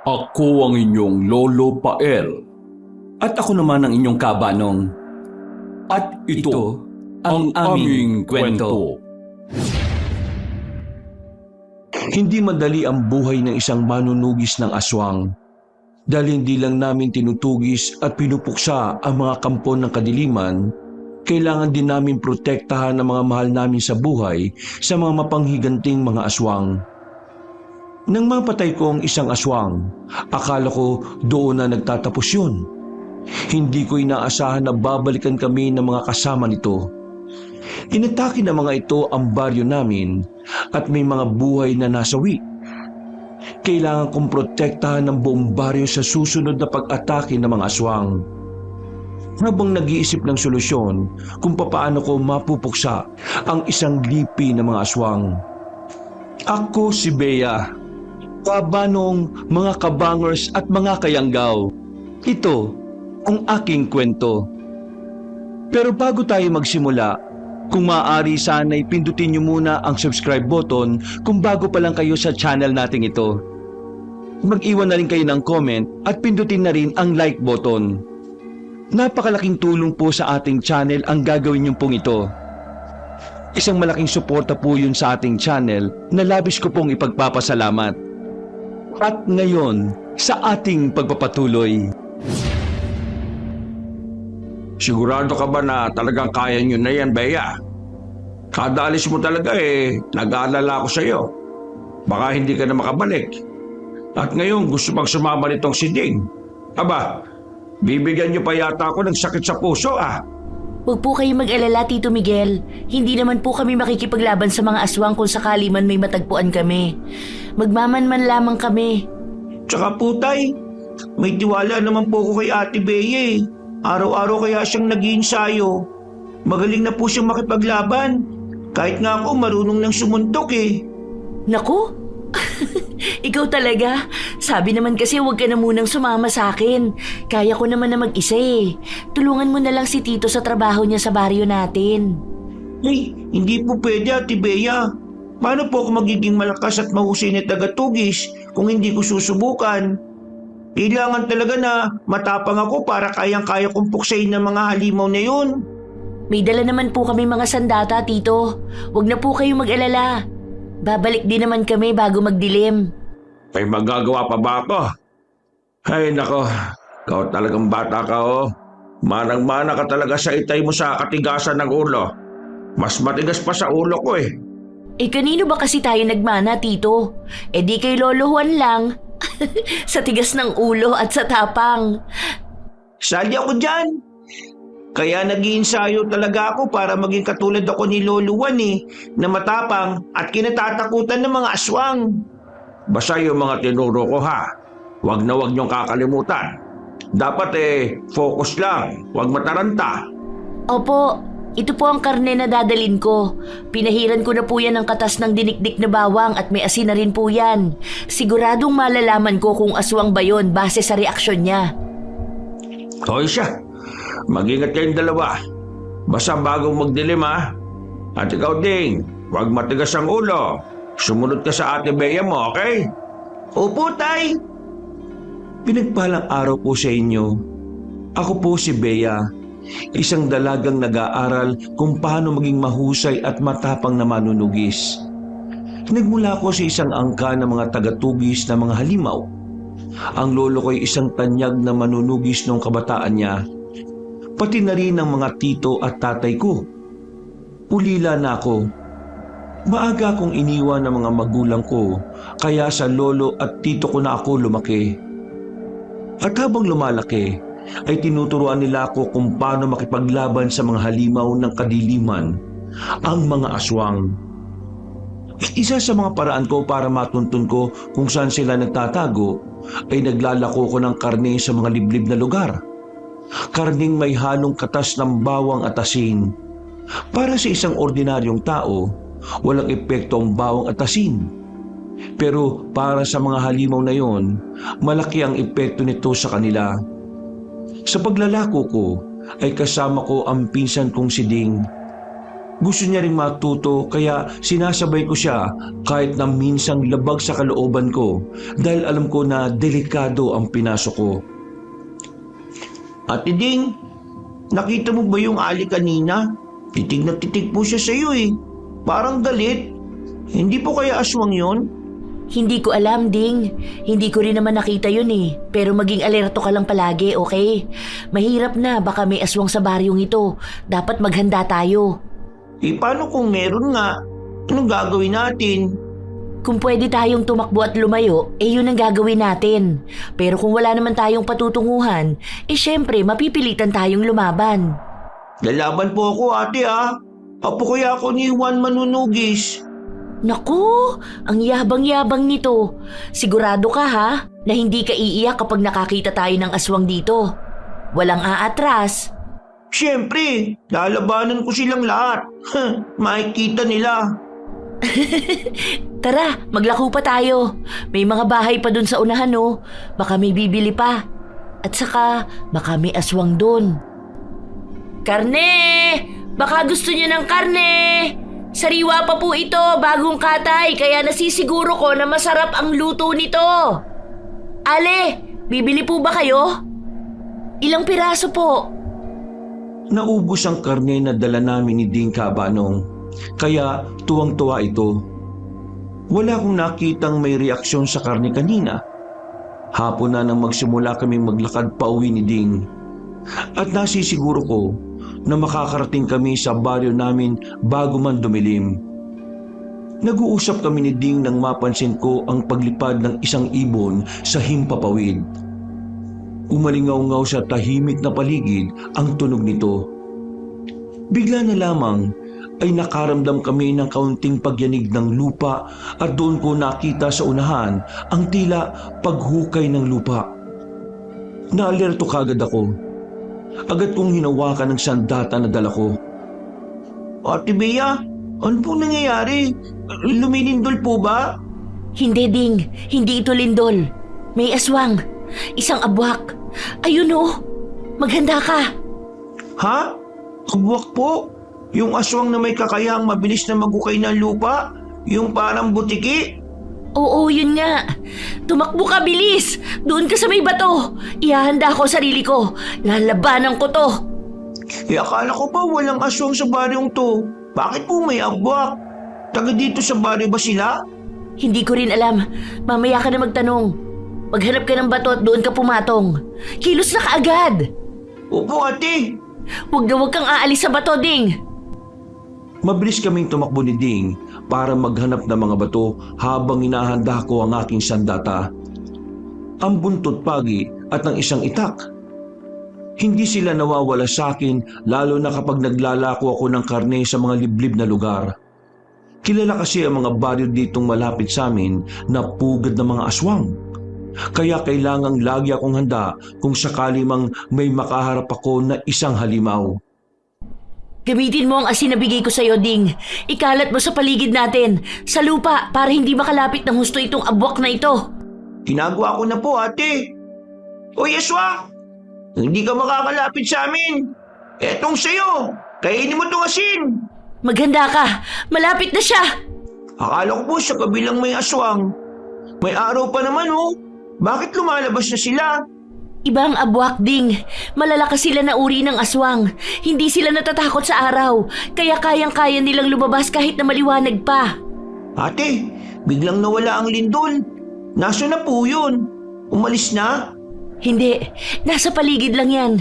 Ako ang inyong Lolo Pael. At ako naman ang inyong kabanong. At ito ang aming kwento. Hindi madali ang buhay ng isang manunugis ng aswang. Dahil hindi lang namin tinutugis at pinupuksa ang mga kampon ng kadiliman, kailangan din namin protektahan ang mga mahal namin sa buhay sa mga mapanghiganting mga aswang. Nang mapatay ko ang isang aswang, akala ko doon na nagtatapos yun. Hindi ko inaasahan na babalikan kami ng mga kasama nito. Inatake ng mga ito ang baryo namin at may mga buhay na nasawi. Kailangan kong protektahan ng buong baryo sa susunod na pag-atake ng mga aswang. Habang nag-iisip ng solusyon kung papaano ko mapupuksa ang isang lipi ng mga aswang. Ako si Bea, kabanong, mga kabangers at mga kayanggaw. Ito ang aking kwento. Pero bago tayo magsimula, kung maaari sana'y pindutin niyo muna ang subscribe button kung bago pa lang kayo sa channel nating ito. Mag-iwan na rin kayo ng comment at pindutin na rin ang like button. Napakalaking tulong po sa ating channel ang gagawin niyo pong ito. Isang malaking suporta po yun sa ating channel na labis ko pong ipagpapasalamat. At ngayon, sa ating pagpapatuloy. Sigurado ka ba na talagang kaya nyo na yan, Bea? Kada alis mo talaga nag-aalala ako sa iyo. Baka hindi ka na makabalik. At ngayon gusto pang sumama nitong si Ding. Aba, bibigyan nyo pa yata ako ng sakit sa puso Huwag po kayo mag-alala, Tito Miguel. Hindi naman po kami makikipaglaban sa mga aswang kung sakali man may matagpuan kami. Magmamanman lamang kami. Tsaka po, Tay, may tiwala naman po ko kay Ate Bea Araw-araw kaya siyang nag-iinsayo. Magaling na po siyang makipaglaban. Kahit nga ako marunong nang sumuntok Naku! Ikaw talaga. Sabi naman kasi huwag ka na munang sumama sa akin. Kaya ko naman na mag-isa Tulungan mo na lang si Tito sa trabaho niya sa baryo natin. Ay, hindi po pwede, Ate Bea. Paano po ako magiging malakas at mahusay na tagatugis kung hindi ko susubukan? Kailangan talaga na matapang ako para kayang-kaya kong puksain ng mga halimaw na yun. May dala naman po kami mga sandata, Tito. Huwag na po kayong mag-alala. Babalik din naman kami bago magdilim. May magagawa pa ba ako? Ay nako, ikaw talagang bata ka Manang-mana ka talaga sa itay mo sa katigasan ng ulo. Mas matigas pa sa ulo ko Kanino ba kasi tayo nagmana, Tito? Di kay Lolo Juan lang. Sa tigas ng ulo at sa tapang. Sali ako dyan. Kaya nag-iinsayo talaga ako para maging katulad ako ni Lolo Juan na matapang at kinatatakutan ng mga aswang. Basta yung mga tinuro ko Huwag na huwag niyong kakalimutan. Dapat focus lang, huwag mataranta. Opo, ito po ang karne na dadalin ko. Pinahiran ko na po yan ng katas ng dinikdik na bawang at may asin na rin po yan. Siguradong malalaman ko kung aswang ba yun base sa reaksyon niya. Hoy siya, mag-ingat kayong dalawa. Basta bagong magdilim At ikaw Ding, huwag matigas ang ulo. Sumunod ka sa Ate Bea mo, okay? Opo, Tay. Pinagpalang araw po sa inyo. Ako po si Bea. Isang dalagang nag-aaral kung paano maging mahusay at matapang na manunugis. Nagmula ko sa isang angka ng mga tagatugis na mga halimaw. Ang lolo ko ay isang tanyag na manunugis noong kabataan niya. Pati na rin ang mga tito at tatay ko. Ulila na ako. Maaga akong iniwan ng mga magulang ko, kaya sa lolo at tito ko na ako lumaki. At habang lumalaki, ay tinuturuan nila ako kung paano makipaglaban sa mga halimaw ng kadiliman, ang mga aswang. Isa sa mga paraan ko para matuntun ko kung saan sila nagtatago ay naglalako ko ng karne sa mga liblib na lugar. Karning may halong katas ng bawang at asin. Para sa isang ordinaryong tao, walang epekto ang bawang at asin. Pero para sa mga halimaw na yon, malaki ang epekto nito sa kanila. Sa paglalako ko ay kasama ko ang pinsan kong si Ding. Gusto niya ring matuto kaya sinasabay ko siya kahit na minsang labag sa kalooban ko dahil alam ko na delikado ang pinasok ko. Ate Ding, nakita mo ba yung ali kanina? Titig na titig po siya sa iyo eh. Parang galit. Hindi po kaya aswang yon? Hindi ko alam, Ding. Hindi ko rin naman nakita yun eh. Pero maging alerto ka lang palagi, okay? Mahirap na, baka may aswang sa baryong ito. Dapat maghanda tayo. Eh paano kung meron nga? Anong gagawin natin? Kung pwede tayong tumakbo at lumayo, yun ang gagawin natin. Pero kung wala naman tayong patutunguhan, syempre mapipilitan tayong lumaban. Lalaban po ako ate ha. Apo kaya ako ni Juan Manunugis. Naku, ang yabang-yabang nito. Sigurado ka ha, na hindi ka iiyak kapag nakakita tayo ng aswang dito. Walang aatras. Siyempre, lalabanan ko silang lahat. Makikita nila. Tara, maglako pa tayo. May mga bahay pa dun sa unahan no. Baka may bibili pa. At saka, baka may aswang dun. Karne! Baka gusto niyo ng karne! Sariwa pa po ito, bagong katay, kaya nasisiguro ko na masarap ang luto nito. Ale, bibili po ba kayo? Ilang piraso po? Naubos ang karne na dala namin ni Ding Kabanong, kaya tuwang-tuwa ito. Wala akong nakitang may reaksyon sa karne kanina. Hapon na nang magsimula kaming maglakad pa uwi ni Ding. At nasisiguro ko na makakarating kami sa baryo namin bago man dumilim. Nag-uusap kami ni Ding nang mapansin ko ang paglipad ng isang ibon sa himpapawid. Umalingaw-ngaw sa tahimik na paligid ang tunog nito. Bigla na lamang ay nakaramdam kami ng kaunting pagyanig ng lupa at doon ko nakita sa unahan ang tila paghukay ng lupa. Naalerto kagad ako. Agad kong hinawakan ng sandata na dala ko. Ate Bea, ano po nangyayari? Luminindol po ba? Hindi, Ding. Hindi ito lindol. May aswang. Isang abwak. Ayun oh. Maghanda ka. Ha? Kabwak po? Yung aswang na may kakayahang mabilis na magukay ng lupa? Yung parang butiki? Oo, yun nga. Tumakbo ka, bilis! Doon ka sa may bato. Ihahanda ko sarili ko. Lalabanan ko to. Akala ko pa walang aswang sa baryong to. Bakit po may abwak? Taga dito sa baryo ba sila? Hindi ko rin alam. Mamaya ka na magtanong. Maghanap ka ng bato at doon ka pumatong. Kilos na kaagad. Opo ate. Huwag na huwag kang aalis sa bato, Ding. Mabilis kaming tumakbo ni Ding para maghanap ng mga bato habang inahanda ko ang aking sandata. Ang buntot pagi at ng isang itak. Hindi sila nawawala sa akin lalo na kapag naglalako ako ng karne sa mga liblib na lugar. Kilala kasi ang mga baryo ditong malapit sa amin na pugad ng mga aswang. Kaya kailangang lagi akong handa kung sakali mang may makaharap ako na isang halimaw. Gamitin mo ang asin na bigay ko sa'yo, Ding. Ikalat mo sa paligid natin, sa lupa, para hindi makalapit ng husto itong abwak na ito. Ginagawa ko na po ate. Oy aswang! Hindi ka makakalapit sa amin. Etong sayo. Kainin mo tong asin. Maghanda ka. Malapit na siya. Akala ko po sa kabilang may aswang. May araw pa naman oh. Bakit lumalabas na sila? Ibang abwak, Ding. Malalakas sila na uri ng aswang. Hindi sila natatakot sa araw. Kaya kayang-kaya nilang lumabas kahit na maliwanag pa. Ate, biglang nawala ang lindol. Nasaan na po yun? Umalis na? Hindi. Nasa paligid lang yan.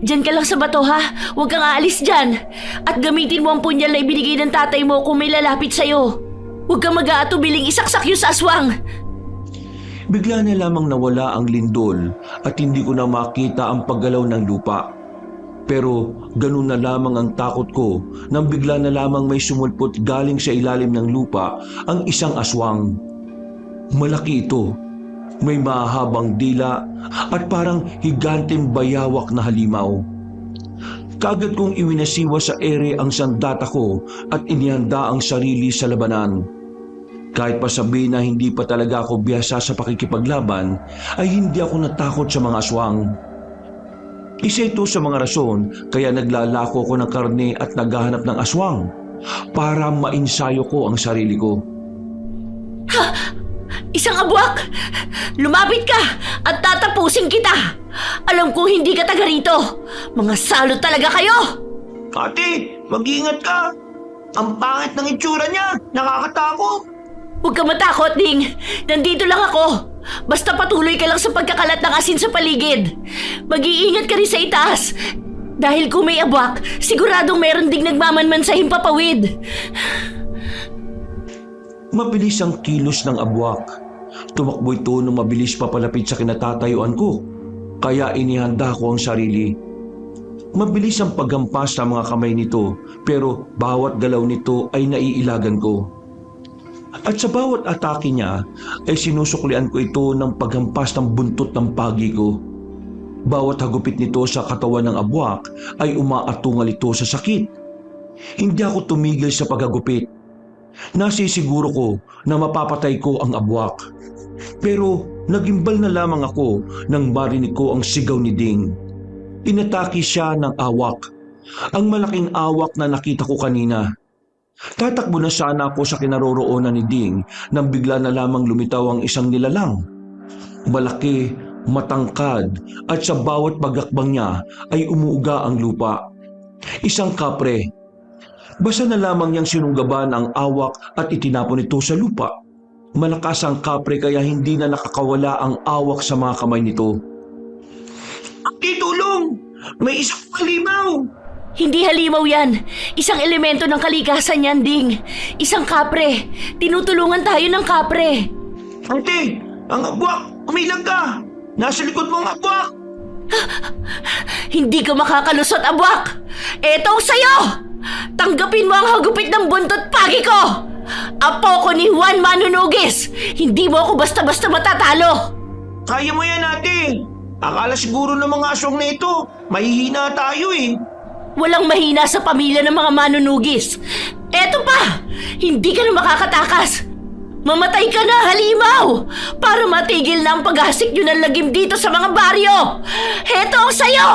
Diyan ka lang sa bato, ha? Huwag kang aalis dyan. At gamitin mo ang punyal na ibinigay ng tatay mo kung may lalapit sa'yo. Huwag kang mag-aatubiling isaksak yun sa aswang. Bigla na lamang nawala ang lindol at hindi ko na makita ang paggalaw ng lupa. Pero ganun na lamang ang takot ko nang bigla na lamang may sumulpot galing sa ilalim ng lupa ang isang aswang. Malaki ito, may mahabang dila at parang higanteng bayawak na halimaw. Kagad kong iwinasiwa sa ere ang sandata ko at inihanda ang sarili sa labanan. Kahit pa sabihin na hindi pa talaga ako biyasa sa pakikipaglaban, ay hindi ako natakot sa mga aswang. Isa ito sa mga rason kaya naglalako ko ng karne at naghahanap ng aswang. para mainsayo ko ang sarili ko. Isang abwak! Lumapit ka at tatapusin kita! Alam ko hindi ka taga rito! Mga salot talaga kayo! Ate, mag-ingat ka. Ang pangit ng itsura niya. Nakakatakot. Huwag ka matakot, Ding! Nandito lang ako! Basta patuloy ka lang sa pagkakalat ng asin sa paligid. Mag-iingat ka rin sa itaas. Dahil kung may abwak, siguradong meron ding nagmamanman sa himpapawid. Mabilis ang kilos ng abwak. Tumakbo ito nung mabilis papalapit sa kinatatayuan ko. Kaya inihanda ko ang sarili. Mabilis ang paghampas ng mga kamay nito, pero bawat galaw nito ay naiilagan ko. At sa bawat atake niya ay sinusuklian ko ito ng paghampas ng buntot ng pagi ko. Bawat hagupit nito sa katawan ng abwak ay umaatungal ito sa sakit. Hindi ako tumigil sa paghagupit. Nasisiguro ko na mapapatay ko ang abwak. Pero nagimbal na lamang ako nang marinig ko ang sigaw ni Ding. Inatake siya ng awak. Ang malaking awak na nakita ko kanina. Tatakbo na sana ako sa kinaroroonan ni Ding nang bigla na lamang lumitaw ang isang nilalang. Malaki, matangkad at sa bawat pagakbang niya ay umuuga ang lupa. Isang kapre. Basta na lamang niyang sinunggaban ang awak at itinapon ito sa lupa. Malakas ang kapre kaya hindi na nakakawala ang awak sa mga kamay nito. Ate, tulong! May isang halimaw! Hindi halimaw yan. Isang elemento ng kalikasan yan, Ding. Isang kapre. Tinutulungan tayo ng kapre. Ate, ang abwak! Umilag ka! Nasa likod mo ang abwak! Hindi ka makakalusot, abwak! Eto sa'yo! Tanggapin mo ang hagupit ng buntot pagi ko! Apo ko ni Juan Manunugis! Hindi mo ako basta-basta matatalo! Kaya mo yan, ate! Akala siguro ng mga aswang na ito, mahihina tayo eh. Walang mahina sa pamilya ng mga manunugis. Eto pa! Hindi ka na makakatakas! Mamatay ka na, halimaw! Para matigil na ang paghasik nyo ng lagim dito sa mga baryo! Eto ang sayo!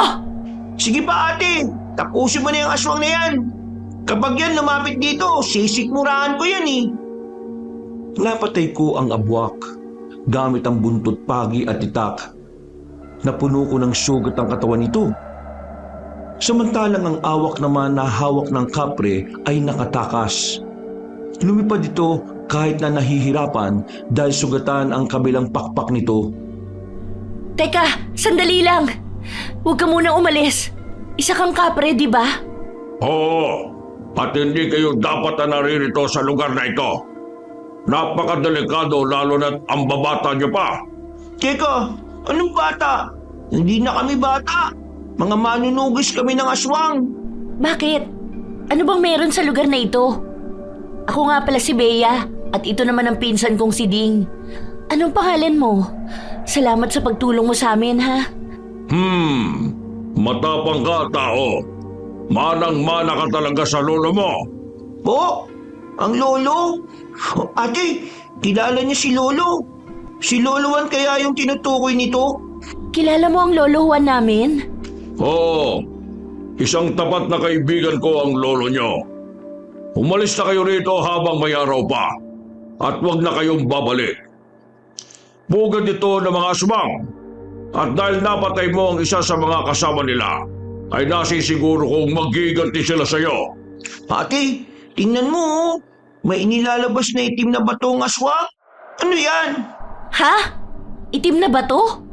Sige pa, ate! Tapusin mo na yung aswang na yan! Kapag yan lumapit dito, sisikmurahan ko yan eh. Napatay ko ang abwak gamit ang buntot pagi at itak. Napuno ko ng sugat ang katawan nito. Samantalang ang awak naman na hawak ng kapre ay nakatakas. Lumipad ito kahit na nahihirapan dahil sugatan ang kabilang pakpak nito. Teka, sandali lang. Huwag ka munang umalis. Isa kang kapre, di ba? Oo, at hindi kayo dapat na naririto sa lugar na ito. Napakadelikado lalo na't ang babata niyo pa. Teka, anong bata? Hindi na kami bata. Mga manunugis kami ng aswang. Bakit? Ano bang meron sa lugar na ito? Ako nga pala si Bea at ito naman ang pinsan kong si Ding. Anong pangalan mo? Salamat sa pagtulong mo sa amin, ha? Matapang ka, tao. Manang-mana ka talaga sa lolo mo. Po? Ang lolo? Ate, kilala niya si lolo. Si Lolo Juan kaya yung tinutukoy nito? Kilala mo ang lolo Juan namin? Oo, isang tapat na kaibigan ko ang lolo nyo. Umalis na kayo rito habang may araw pa. At huwag na kayong babalik. Bugad ito ng mga aswang. At dahil napatay mo ang isa sa mga kasama nila, ay nasisiguro kong magiganti sila sa iyo. Ate, tingnan mo oh. May inilalabas na itim na batong aswang. Ano yan? Ha? Itim na ba to?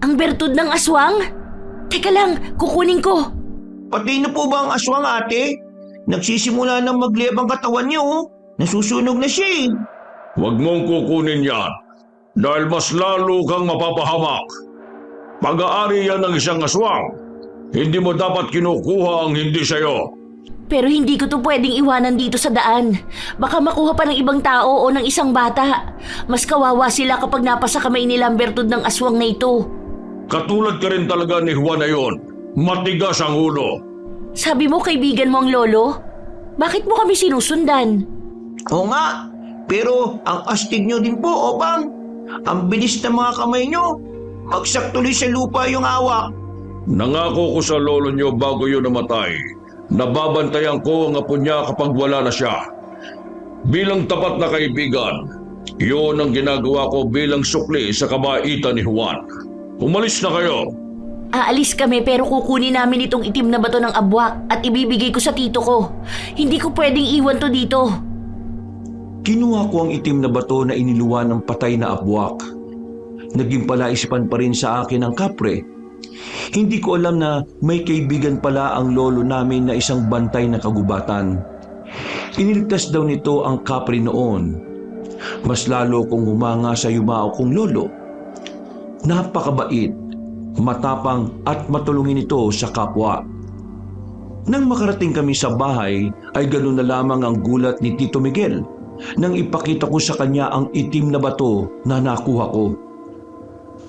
Ang bertud ng aswang? Teka lang, kukunin ko. Patay na po ba ang aswang, ate? Nagsisimula na magliyab ang katawan niyo oh. Nasusunog na siya eh. Huwag mong kukunin yan dahil mas lalo kang mapapahamak. Pag-aari yan ng isang aswang. Hindi mo dapat kinukuha ang hindi sa'yo. Pero hindi ko to pwedeng iwanan dito sa daan. Baka makuha pa ng ibang tao o ng isang bata. Mas kawawa sila kapag napasa kamay nila ang bertud ng aswang na ito. Katulad ka rin talaga ni Juan na yun. Matigas ang ulo. Sabi mo kaibigan mo ang lolo? Bakit mo kami sinusundan? Oo nga, pero ang astig nyo din po, Opang. Ang bilis ng mga kamay nyo. Magsak tuloy sa lupa yung awak. Nangako ko sa lolo nyo bago yun namatay Nababantayan ko ang apo niya kapag wala na siya. Bilang tapat na kaibigan, iyon ang ginagawa ko bilang sukli sa kabaitan ni Juan. Umalis na kayo. Aalis kami pero kukunin namin itong itim na bato ng abwak at ibibigay ko sa tito ko. Hindi ko pwedeng iwan to dito. Kinuha ko ang itim na bato na iniluwan ng patay na abwak. Naging palaisipan pa rin sa akin ang kapre. Hindi ko alam na may kaibigan pala ang lolo namin na isang bantay na kagubatan. Iniligtas daw nito ang kapre noon. Mas lalo kong humanga sa yumao kong lolo. Napakabait, matapang at matulungin ito sa kapwa. Nang makarating kami sa bahay ay ganoon na lamang ang gulat ni Tito Miguel nang ipakita ko sa kanya ang itim na bato na nakuha ko.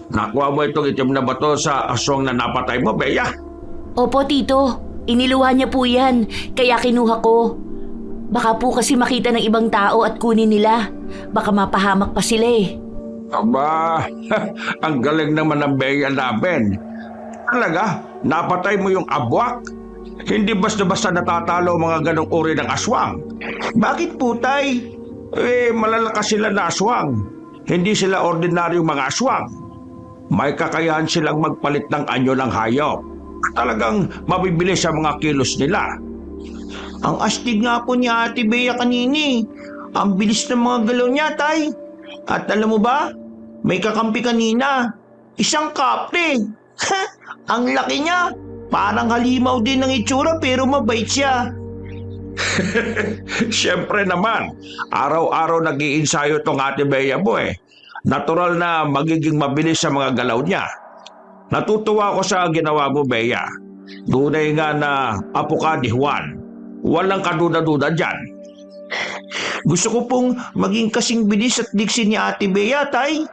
Nakuha mo itong itim na bato sa aswang na napatay mo, Bea? Opo, tito. Iniluhan niya po yan, kaya kinuha ko. Baka po kasi makita ng ibang tao at kunin nila. Baka mapahamak pa sila eh. Aba, ang galing naman ng Bea namin. Talaga, napatay mo yung abwak? Hindi basta-basta natatalo mga ganong uri ng aswang. Bakit po, Tay? Malalakas sila na aswang. Hindi sila ordinaryong mga aswang. May kakayahan silang magpalit ng anyo ng hayop. Talagang mabibilis sa mga kilos nila. Ang astig nga po ni Ate Bea kanini. Ang bilis ng mga galaw niya, Tay. At alam mo ba, may kakampi kanina. Isang kapre. Ang laki niya. Parang halimaw din ng itsura pero mabait siya. Siyempre naman, araw-araw nag-iinsayo itong Ate Bea mo eh. Natural na magiging mabilis sa mga galaw niya. Natutuwa ko sa ginawa mo, Bea. Tunay nga na apo ka ni Juan. Walang kaduda-duda dyan. Gusto ko pong maging kasing bilis at diksi ni Ate Bea, Tay.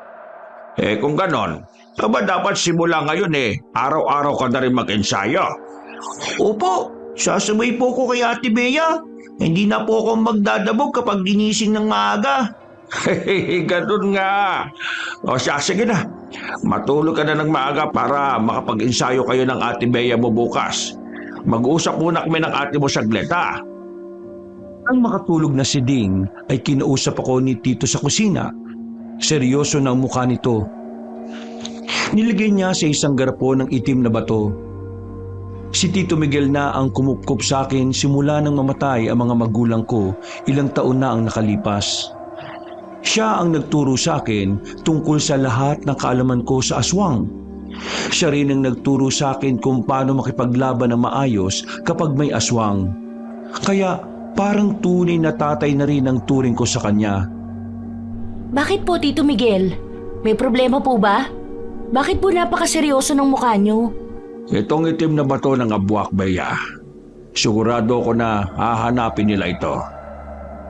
Kung ganon, dapat simula ngayon araw-araw ka na rin mag-ensayo. Opo, sasabay po ko kay Ate Bea. Hindi na po ako magdadabog kapag ginising ng maaga. Ganun nga. O siya, sige na. Matulog ka na ng maaga para makapag-ensayo kayo ng Ate Bea mo bukas. Mag-uusap muna kami ng ate mo saglit, ha? Ang makatulog na si Ding ay kinausap ako ni Tito sa kusina. Seryoso na ang mukha nito. Nilagay niya sa isang garapo ng itim na bato. Si Tito Miguel na ang kumupkop sa akin simula nang mamatay ang mga magulang ko, ilang taon na ang nakalipas. Siya ang nagturo sa akin tungkol sa lahat ng kaalaman ko sa aswang. Siya rin ang nagturo sa akin kung paano makipaglaban ng maayos kapag may aswang. Kaya parang tunay na tatay na rin ang turing ko sa kanya. Bakit po, Tito Miguel? May problema po ba? Bakit po napakaseryoso ng mukha niyo? Itong itim na bato ng abwak, Bea. Sigurado ko na hahanapin nila ito.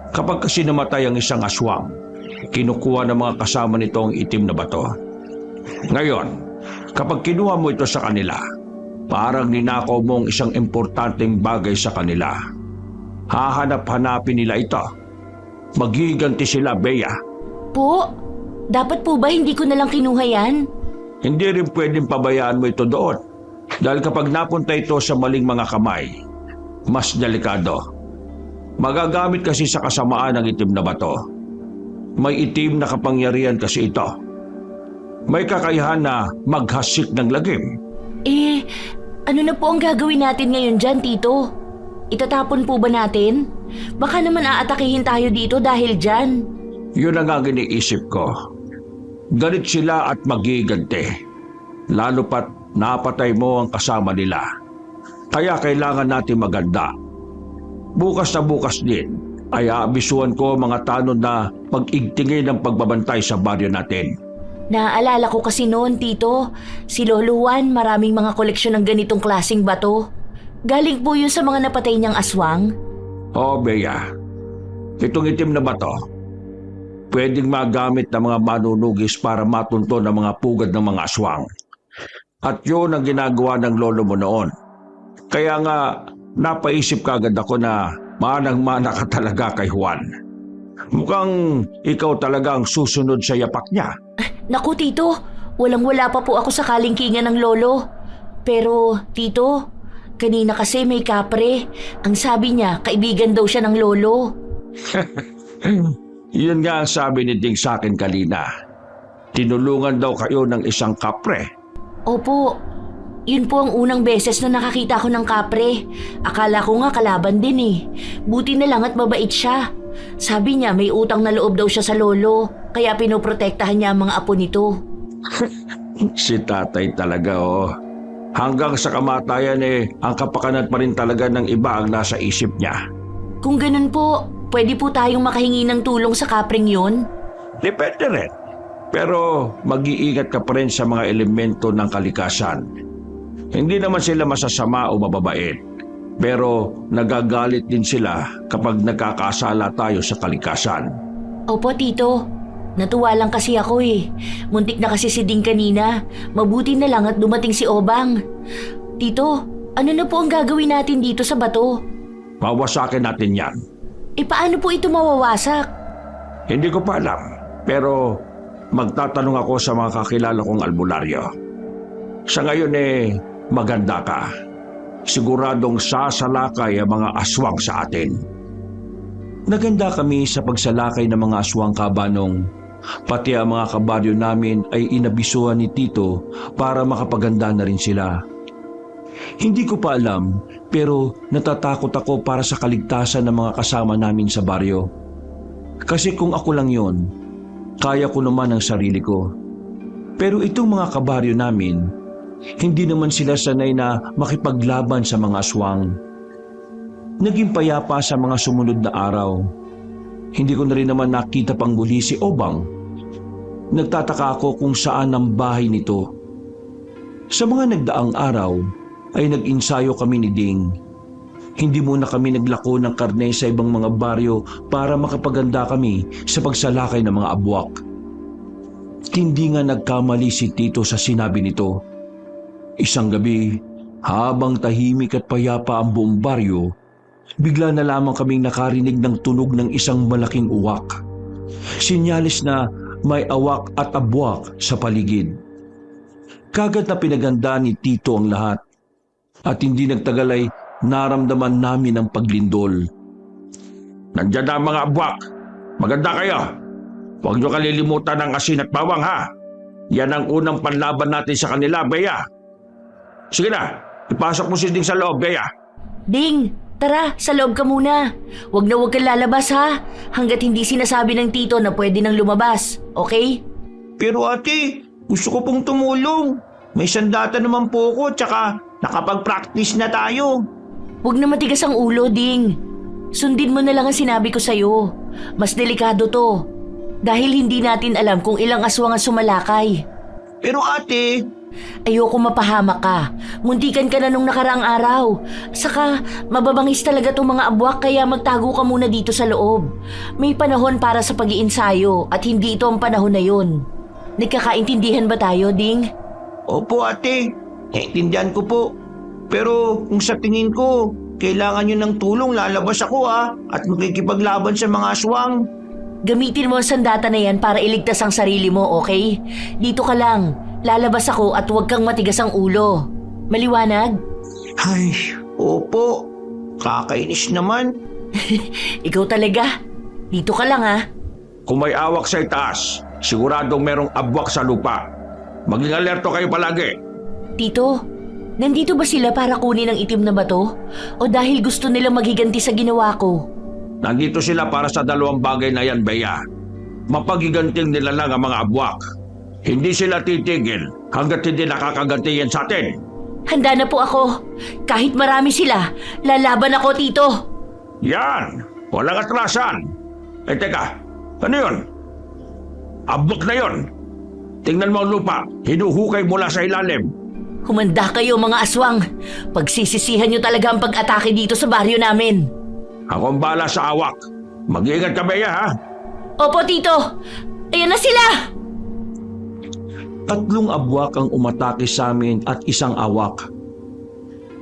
Kapag kasi namatay ang isang aswang, kinukuha ng mga kasama nito ang itim na bato. Ngayon, kapag kinuha mo ito sa kanila, parang ninakaw mo ang isang importanteng bagay sa kanila. Hahanap-hanapin nila ito. Maghiganti sila, Bea. Po? Dapat po ba hindi ko nalang kinuha yan? Hindi rin pwedeng pabayaan mo ito doon. Dahil kapag napunta ito sa maling mga kamay, mas delikado. Magagamit kasi sa kasamaan ng itim na bato. May itim na kapangyarihan kasi ito. May kakayahan na maghasik ng lagim. Ano na po ang gagawin natin ngayon dyan, Tito? Itatapon po ba natin? Baka naman aatakihin tayo dito dahil dyan. Yun ang iniisip ko. Galit sila at magiganti. Lalo pat napatay mo ang kasama nila. Kaya kailangan natin maganda. Bukas na bukas din ay aabisuhan ko mga tanod na pag-igtingin ng pagbabantay sa baryo natin. Naaalala ko kasi noon, Tito. Si Lolo Juan maraming mga koleksyon ng ganitong klaseng bato. Galing po yun sa mga napatay niyang aswang. Oo, Bea. Itong itim na bato, pwedeng magamit ng mga manunugis para matunto ng mga pugad ng mga aswang. At yun ang ginagawa ng lolo mo noon. Kaya nga, napaisip kagad ako na manang-mana ka talaga kay Juan. Mukhang ikaw talaga ang susunod sa yapak niya. Naku, Tito. Walang-wala pa po ako sa kalingkingan ng lolo. Pero, Tito, Kanina kasi may kapre. Ang sabi niya, kaibigan daw siya ng lolo. Yun nga ang sabi ni Ding sa akin kanina. Tinulungan daw kayo ng isang kapre. Opo, yun po ang unang beses na nakakita ko ng kapre. Akala ko nga kalaban din eh. Buti na lang at mabait siya. Sabi niya may utang na loob daw siya sa lolo, kaya pinoprotektahan niya ang mga apo nito. Si tatay talaga Hanggang sa kamatayan ang kapakanan pa rin talaga ng iba ang nasa isip niya. Kung ganun po, pwede po tayong makahingi ng tulong sa kapring yun? Depende rin. Pero mag-iingat ka pa rin sa mga elemento ng kalikasan. Hindi naman sila masasama o mababait. Pero nagagalit din sila kapag nagkakasala tayo sa kalikasan. Opo, Tito. Natuwa lang kasi ako eh. Muntik na kasi si Ding kanina. Mabuti na lang at dumating si Obang. Tito, ano na po ang gagawin natin dito sa bato? Pawasakin natin yan. Paano po ito mawawasak? Hindi ko pa alam. Pero magtatanong ako sa mga kakilala kong albularyo. Sa ngayon maganda ka. Siguradong sasalakay ang mga aswang sa atin. Naganda kami sa pagsalakay ng mga aswang, Kabanong. Pati ang mga kabaryo namin ay inabisuhan ni Tito para makapaganda na rin sila. Hindi ko pa alam, pero natatakot ako para sa kaligtasan ng mga kasama namin sa baryo. Kasi kung ako lang yon, kaya ko naman ang sarili ko. Pero itong mga kabaryo namin, hindi naman sila sanay na makipaglaban sa mga aswang. Naging payapa sa mga sumunod na araw. Hindi ko na rin naman nakita pang muli si Obang. Nagtataka ako kung saan ang bahay nito. Sa mga nagdaang araw ay nag-insayo kami ni Ding. Hindi muna kami naglako ng karne sa ibang mga baryo para makapaganda kami sa pagsalakay ng mga abwak. Hindi nga nagkamali si Tito sa sinabi nito. Isang gabi, habang tahimik at payapa ang buong baryo, bigla na lamang kaming nakarinig ng tunog ng isang malaking uwak. Sinyalis na may awak at abwak sa paligid. Kagad na pinaganda ni Tito ang lahat. At hindi nagtagal ay naramdaman namin ang paglindol. Nandiyan na ang mga abwak. Maganda kayo. Huwag niyo kalilimutan ang asin at bawang ha. Yan ang unang panlaban natin sa kanila, Bea. Sige na, ipasok mo si Ding sa loob, Bea. Ding, tara, sa loob ka muna. Huwag kang lalabas ha, hanggat hindi sinasabi ng Tito na pwede nang lumabas, okay? Pero ate, gusto ko pong tumulong. May sandata naman po ako, tsaka nakapag-practice na tayo. Huwag na matigas ang ulo, Ding. Sundin mo na lang ang sinabi ko sa'yo. Mas delikado to. Dahil hindi natin alam kung ilang aswang ang sumalakay. Pero ate, Ayoko mapahamak ka. Muntikan ka na nung nakaraang araw. Saka, mababangis talaga tong mga abwak kaya magtago ka muna dito sa loob. May panahon para sa pag-iinsayo at hindi ito ang panahon na yun. Nagkakaintindihan ba tayo, Ding? opo ate, naiintindihan ko po. Pero kung sa tingin ko, kailangan nyo ng tulong, lalabas ako at makikipaglaban sa mga aswang. Gamitin mo ang sandata na yan para iligtas ang sarili mo, okay? Dito ka lang. Lalabas ako at huwag kang matigas ang ulo. Maliwanag? Ay, opo. Kakainis naman. Ikaw talaga. Dito ka lang ha. Kung may awak sa itaas, siguradong merong abwak sa lupa. Maging alerto kayo palagi. Tito, nandito ba sila para kunin ang itim na bato? O dahil gusto nilang maghiganti sa ginawa ko? Nandito sila para sa dalawang bagay na yan, Bea. Mapagiganting nila lang ang mga abwak. Hindi sila titigil hanggat hindi nakakaganti yan sa atin. Handa na po ako. Kahit marami sila, lalaban ako, Tito. Yan! Walang atrasan. Teka, ano yun? Abwak na yun. Tingnan mo ang lupa. Hinuhukay mula sa ilalim. Humanda kayo mga aswang. Pagsisisihan nyo talaga ang pag-atake dito sa baryo namin. Ako ang bahala sa awak. Mag-iingat ka, Bea, ha? Opo, Tito. Ayan na sila! 3 abwak ang umatake sa amin at 1 awak.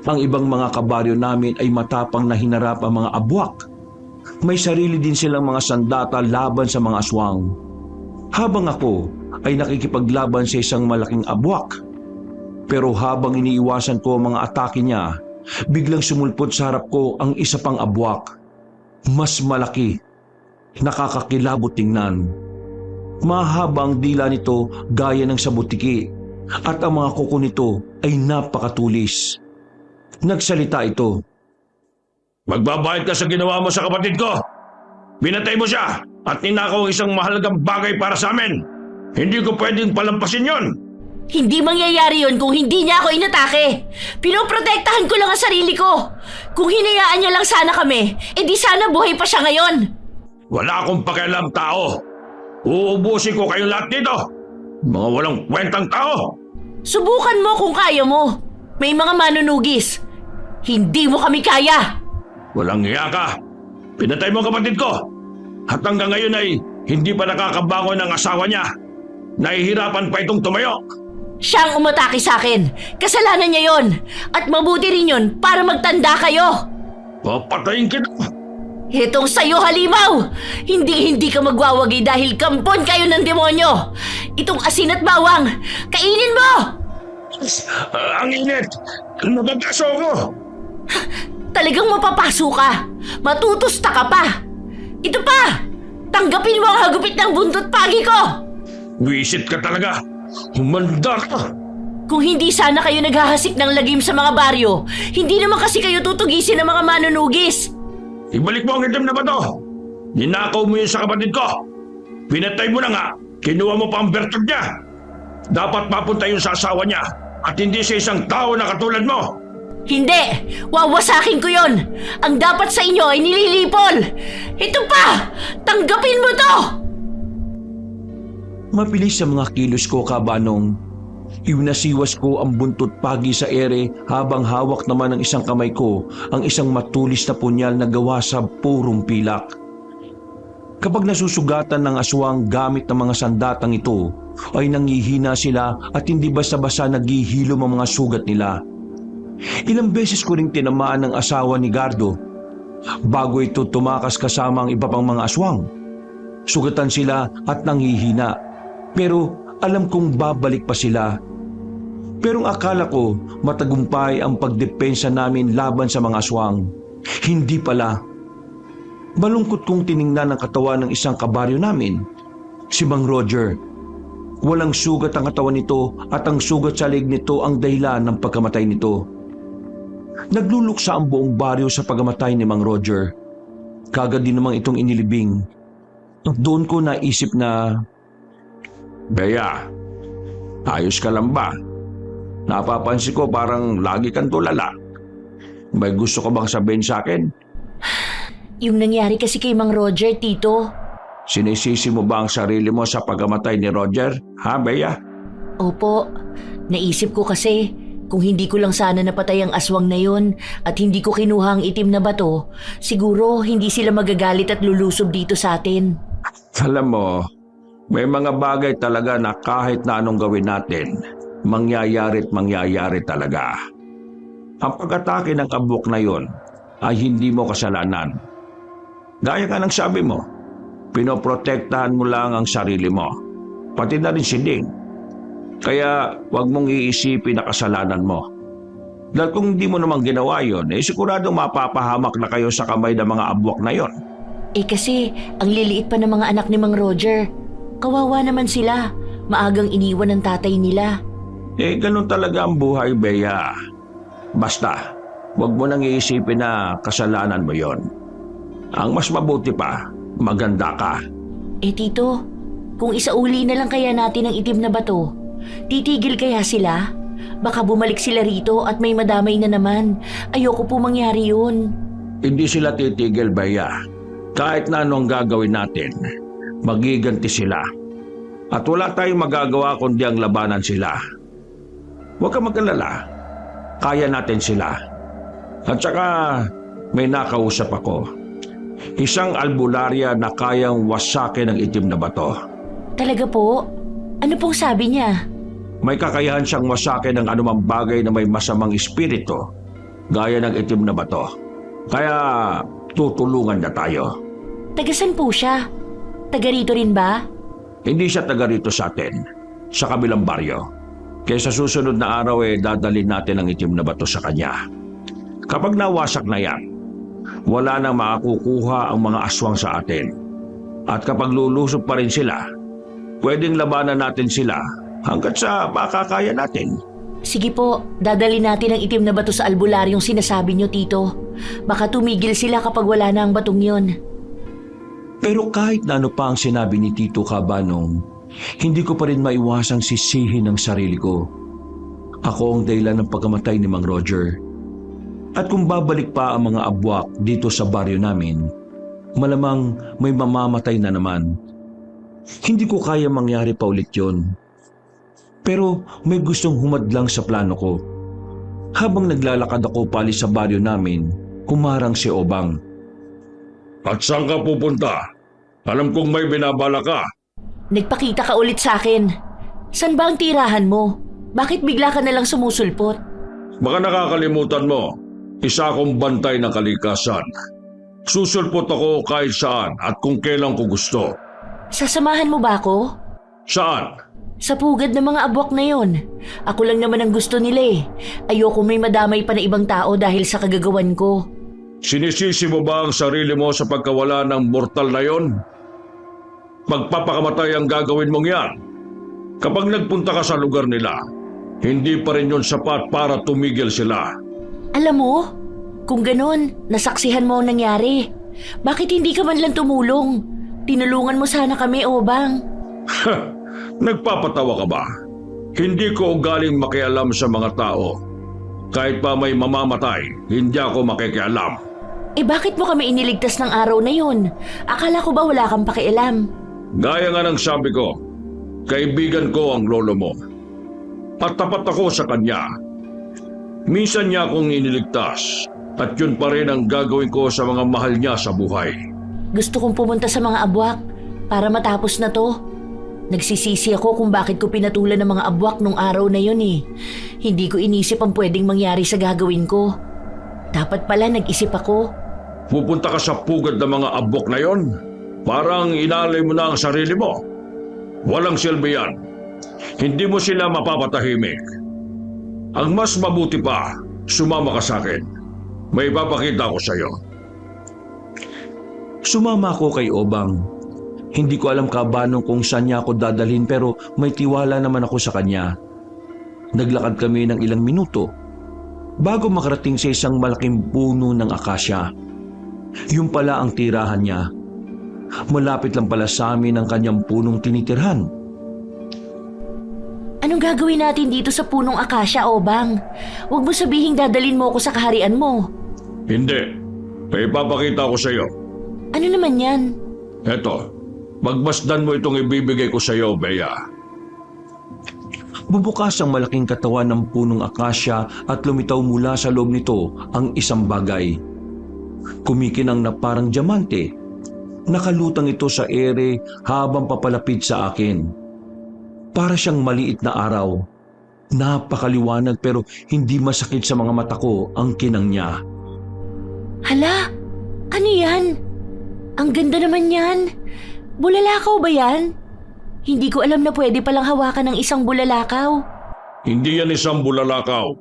Ang ibang mga kabaryo namin ay matapang na hinarap ang mga abwak. May sarili din silang mga sandata laban sa mga aswang. Habang ako ay nakikipaglaban sa isang malaking abwak. Pero habang iniiwasan ko ang mga atake niya, biglang sumulpot sa harap ko ang isa pang abwak. Mas malaki, nakakakilabot tingnan. Mahaba ang dila nito gaya ng sa butiki at ang mga kuko nito ay napakatulis. Nagsalita ito. Magbabayad ka sa ginawa mo sa kapatid ko. Binatay mo siya at ninakaw ang isang mahalagang bagay para sa amin. Hindi ko pwedeng palampasin yon. Hindi mangyayari yun kung hindi niya ako inatake. Pinoprotektahan ko lang ang sarili ko. Kung hinayaan niya lang sana kami, edi sana buhay pa siya ngayon. Wala akong pakialam, tao. Uubusin ko kayong lahat dito. Mga walang kwentang tao. Subukan mo kung kaya mo. May mga manunugis. Hindi mo kami kaya. Walang hiya ka. Pinatay mo ang kapatid ko. At hanggang ngayon ay hindi pa nakakabangon ang asawa niya. Nahihirapan pa itong tumayo. Siyang umatake sa akin. Kasalanan niya yon. At mabuti rin yun para magtanda kayo. Papatayin kita. Itong sayo, halimaw! Hindi ka magwawagi dahil kampon kayo ng demonyo! Itong asin at bawang, kainin mo! Ang init. Nababaso ako. Talagang mapapaso ka. Matutusta ka pa. Ito pa! Tanggapin mo ang hagupit ng buntot pagi ko! Wisit ka talaga. Humanda ka. Kung hindi sana kayo naghahasik ng lagim sa mga baryo, hindi naman kasi kayo tutugisin ng mga manunugis. Ibalik mo ang itim na bato. Ninakaw mo yun sa kapatid ko. Pinatay mo na nga. Kinuha mo pa ang bertod niya. Dapat mapunta yun sa asawa niya at hindi sa isang tao na katulad mo. Hindi! Wawasakin ko yon! Ang dapat sa inyo ay nililipol! Ito pa! Tanggapin mo to! Mabilis sa mga kilos ko, Kabanong. Iwnasiwas ko ang buntot pagi sa ere habang hawak naman ng isang kamay ko ang isang matulis na punyal na gawa sa purong pilak. Kapag nasusugatan ng aswang gamit ng mga sandatang ito, ay nangihina sila at hindi basta-basta naghihilom ang mga sugat nila. Ilang beses ko ring tinamaan ng asawa ni Gardo bago ito tumakas kasama ang iba pang mga aswang. Sugatan sila at nanghihina, pero alam kong babalik pa sila. Pero ang akala ko matagumpay ang pagdepensa namin laban sa mga aswang. Hindi pala. Malungkot kong tiningnan ang katawan ng isang kabaryo namin, si Mang Roger. Walang sugat ang katawan nito at ang sugat sa leeg nito ang dahilan ng pagkamatay nito. Nagluluksa ang buong baryo sa pagkamatay ni Mang Roger. Kagad din namang itong inilibing. Doon ko naisip na, Bea, ayos ka lang ba? Napapansin ko parang lagi kang tulala. May gusto ka bang sabihin sa akin? Yung nangyari kasi kay Mang Roger, Tito. Sinisisi mo ba ang sarili mo sa pagkamatay ni Roger? Ha, Bea? Opo, naisip ko kasi kung hindi ko lang sana napatay ang aswang na yon at hindi ko kinuha ang itim na bato, siguro hindi sila magagalit at lulusob dito sa atin. Alam mo, may mga bagay talaga na kahit na anong gawin natin, mangyayari at mangyayari talaga. Ang pag-atake ng kabuk na yon ay hindi mo kasalanan. Gaya ka ng sabi mo, pinoprotektahan mo lang ang sarili mo, pati na rin si Ding. Kaya huwag mong iisipin na kasalanan mo. Dahil kung hindi mo namang ginawa yon, siguradong mapapahamak na kayo sa kamay ng mga abwak na yon. Kasi ang liliit pa ng mga anak ni Mang Roger. Kawawa naman sila. Maagang iniwan ng tatay nila. Ganun talaga ang buhay, Bea. Basta, huwag mo nang iisipin na kasalanan mo yon. Ang mas mabuti pa, maganda ka. Tito, kung isauli na lang kaya natin ang itim na bato, titigil kaya sila? Baka bumalik sila rito at may madamay na naman. Ayoko po mangyari yun. Hindi sila titigil, Bea. Kahit na anong gagawin natin, magiganti sila. At wala tayong magagawa kundi ang labanan sila. Huwag kang mag-alala. Kaya natin sila. At saka may nakausap ako. Isang albularya na kayang wasakin ang itim na bato. Talaga po? Ano pong sabi niya? May kakayahan siyang wasakin ng anumang bagay na may masamang espiritu, gaya ng itim na bato. Kaya tutulungan na tayo. Tagasan po siya? Taga rito rin ba? Hindi siya taga rito sa atin, sa kabilang baryo. Kaya sa susunod na araw dadalhin natin ang itim na bato sa kanya. Kapag nawasak na yan, wala nang makakukuha ang mga aswang sa atin. At kapag lulusob pa rin sila, pwedeng labanan natin sila hanggat sa makakaya natin. Sige po, dadali natin ang itim na bato sa albularyong sinasabi nyo, Tito. Baka tumigil sila kapag wala na ang batong yon. Pero kahit na ano pa ang sinabi ni Tito Cabanong, hindi ko pa rin maiwasang sisihin ang sarili ko. Ako ang dahilan ng pagkamatay ni Mang Roger. At kung babalik pa ang mga abwak dito sa baryo namin, malamang may mamamatay na naman. Hindi ko kaya mangyari pa ulit yun. Pero may gustong humadlang sa plano ko. Habang naglalakad ako palis sa baryo namin, humarang si Obang. At saan ka pupunta? Alam kong may binabala ka. Nagpakita ka ulit sa akin. San ba ang tirahan mo? Bakit bigla ka nalang sumusulpot? Baka nakakalimutan mo, isa akong bantay ng kalikasan. Susulpot ako kahit saan at kung kailan ko gusto. Sasamahan mo ba ako? Saan? Sa pugad ng mga abwak na yon. Ako lang naman ang gusto nila eh. Ayoko may madamay pa na ibang tao dahil sa kagagawan ko. Sinisisi mo ba ang sarili mo sa pagkawala ng mortal na yon? Magpapakamatay ang gagawin mong yan. Kapag nagpunta ka sa lugar nila, hindi pa rin yon sapat para tumigil sila. Alam mo, kung ganon, nasaksihan mo ang nangyari. Bakit hindi ka man lang tumulong? Tinulungan mo sana kami, Obang. Nagpapatawa ka ba? Hindi ko ugaling makialam sa mga tao. Kahit pa may mamamatay, hindi ako makikialam. Eh bakit mo kami iniligtas ng araw na yun? Akala ko ba wala kang pakialam? Gaya nga ng sabi ko, kaibigan ko ang lolo mo. At tapat ako sa kanya. Minsan niya akong iniligtas at yun pa rin ang gagawin ko sa mga mahal niya sa buhay. Gusto kong pumunta sa mga abwak para matapos na to. Nagsisisi ako kung bakit ko pinatulan ng mga abwak nung araw na yun eh. Hindi ko inisip ang pwedeng mangyari sa gagawin ko. Dapat pala nag-isip ako. Pupunta ka sa pugad ng mga abok na yon? Parang inalay mo na ang sarili mo. Walang silbi yan. Hindi mo sila mapapatahimik. Ang mas mabuti pa, sumama ka sa akin. May papakita ko sa iyo. Sumama ako kay Obang. Hindi ko alam Cabanong kung saan niya ako dadalhin pero may tiwala naman ako sa kanya. Naglakad kami ng ilang minuto bago makarating sa isang malaking puno ng akasya. Yung pala ang tirahan niya. Malapit lang pala sa amin ang kanyang punong tinitirhan. Anong gagawin natin dito sa punong akasya, Obang? Huwag mo sabihing dadalin mo ako sa kaharian mo. Hindi. May papakita ko sa iyo. Ano naman yan? Eto, magmasdan mo itong ibibigay ko sa iyo, Bea. Bubukas ang malaking katawan ng punong akasya at lumitaw mula sa loob nito ang isang bagay. Kumikinang na parang diamante. Nakalutang ito sa ere habang papalapit sa akin. Para siyang maliit na araw. Napakaliwanag pero hindi masakit sa mga mata ko ang kinang niya. Hala, ano yan? Ang ganda naman yan. Bulalakaw ba yan? Hindi ko alam na pwede palang hawakan ng isang bulalakaw. Hindi yan isang bulalakaw.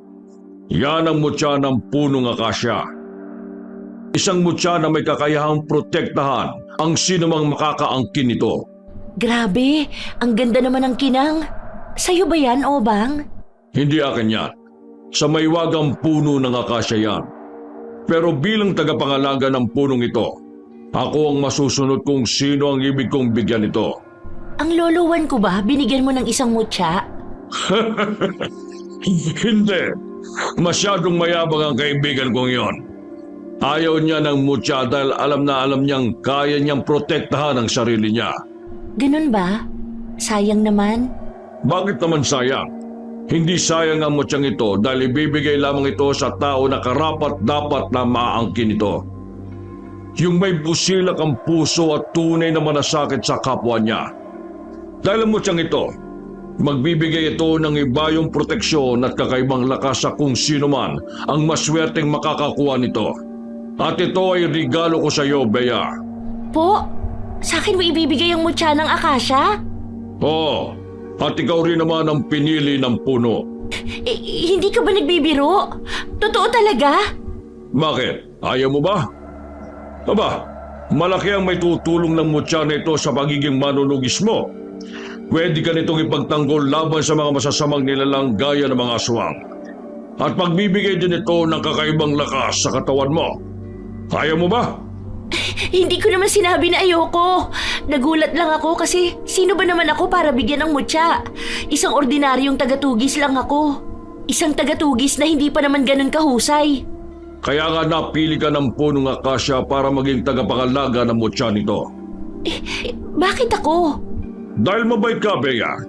Yan ang mutya ng punong akasya. Isang mutya na may kakayahang protektahan ang sinumang makakaangkin nito. Grabe, ang ganda naman ng kinang. Sa'yo ba yan, Obang? Hindi akin yan. Sa maywagang puno ng akasya yan. Pero bilang tagapangalaga ng punong ito, ako ang masusunod kung sino ang ibig kong bigyan nito. Ang lolowan ko ba, binigyan mo ng isang mutya? Hindi. Masyadong mayabang ang kaibigan kong yon. Ayaw niya ng mutya dahil alam na alam niyang kaya niyang protektahan ang sarili niya. Ganun ba? Sayang naman. Bakit naman sayang? Hindi sayang ang mutyang ito dahil ibibigay lamang ito sa tao na karapat-dapat na maaangkin ito. Yung may busilak ang puso at tunay na manasakit sa kapwa niya. Dahil ang mutyang ito, magbibigay ito ng ibayong proteksyon at kakaibang lakas sa kung sino man ang maswerteng makakakuha nito. At ito ay regalo ko sa iyo, Bea. Po? Sa akin mo ibibigay ang mutya ng akasya? Oo, at ikaw rin naman ang pinili ng puno. Hindi ka ba nagbibiro? Totoo talaga? Bakit? Ayaw mo ba? Aba, malaki ang may tutulong ng mutya na ito sa pagiging manunugis mo. Pwede ka nitong ipagtanggol laban sa mga masasamang nilalang gaya ng mga aswang. At pagbibigay din ito ng kakaibang lakas sa katawan mo. Ayaw mo ba? Hindi ko naman sinabi na ayoko. Nagulat lang ako kasi sino ba naman ako para bigyan ng mutya? Isang ordinaryong tagatugis lang ako. Isang tagatugis na hindi pa naman ganun kahusay. Kaya nga napili ka ng punong akasya para maging tagapangalaga ng mutya nito. Bakit ako? Dahil mabait ka, Bea.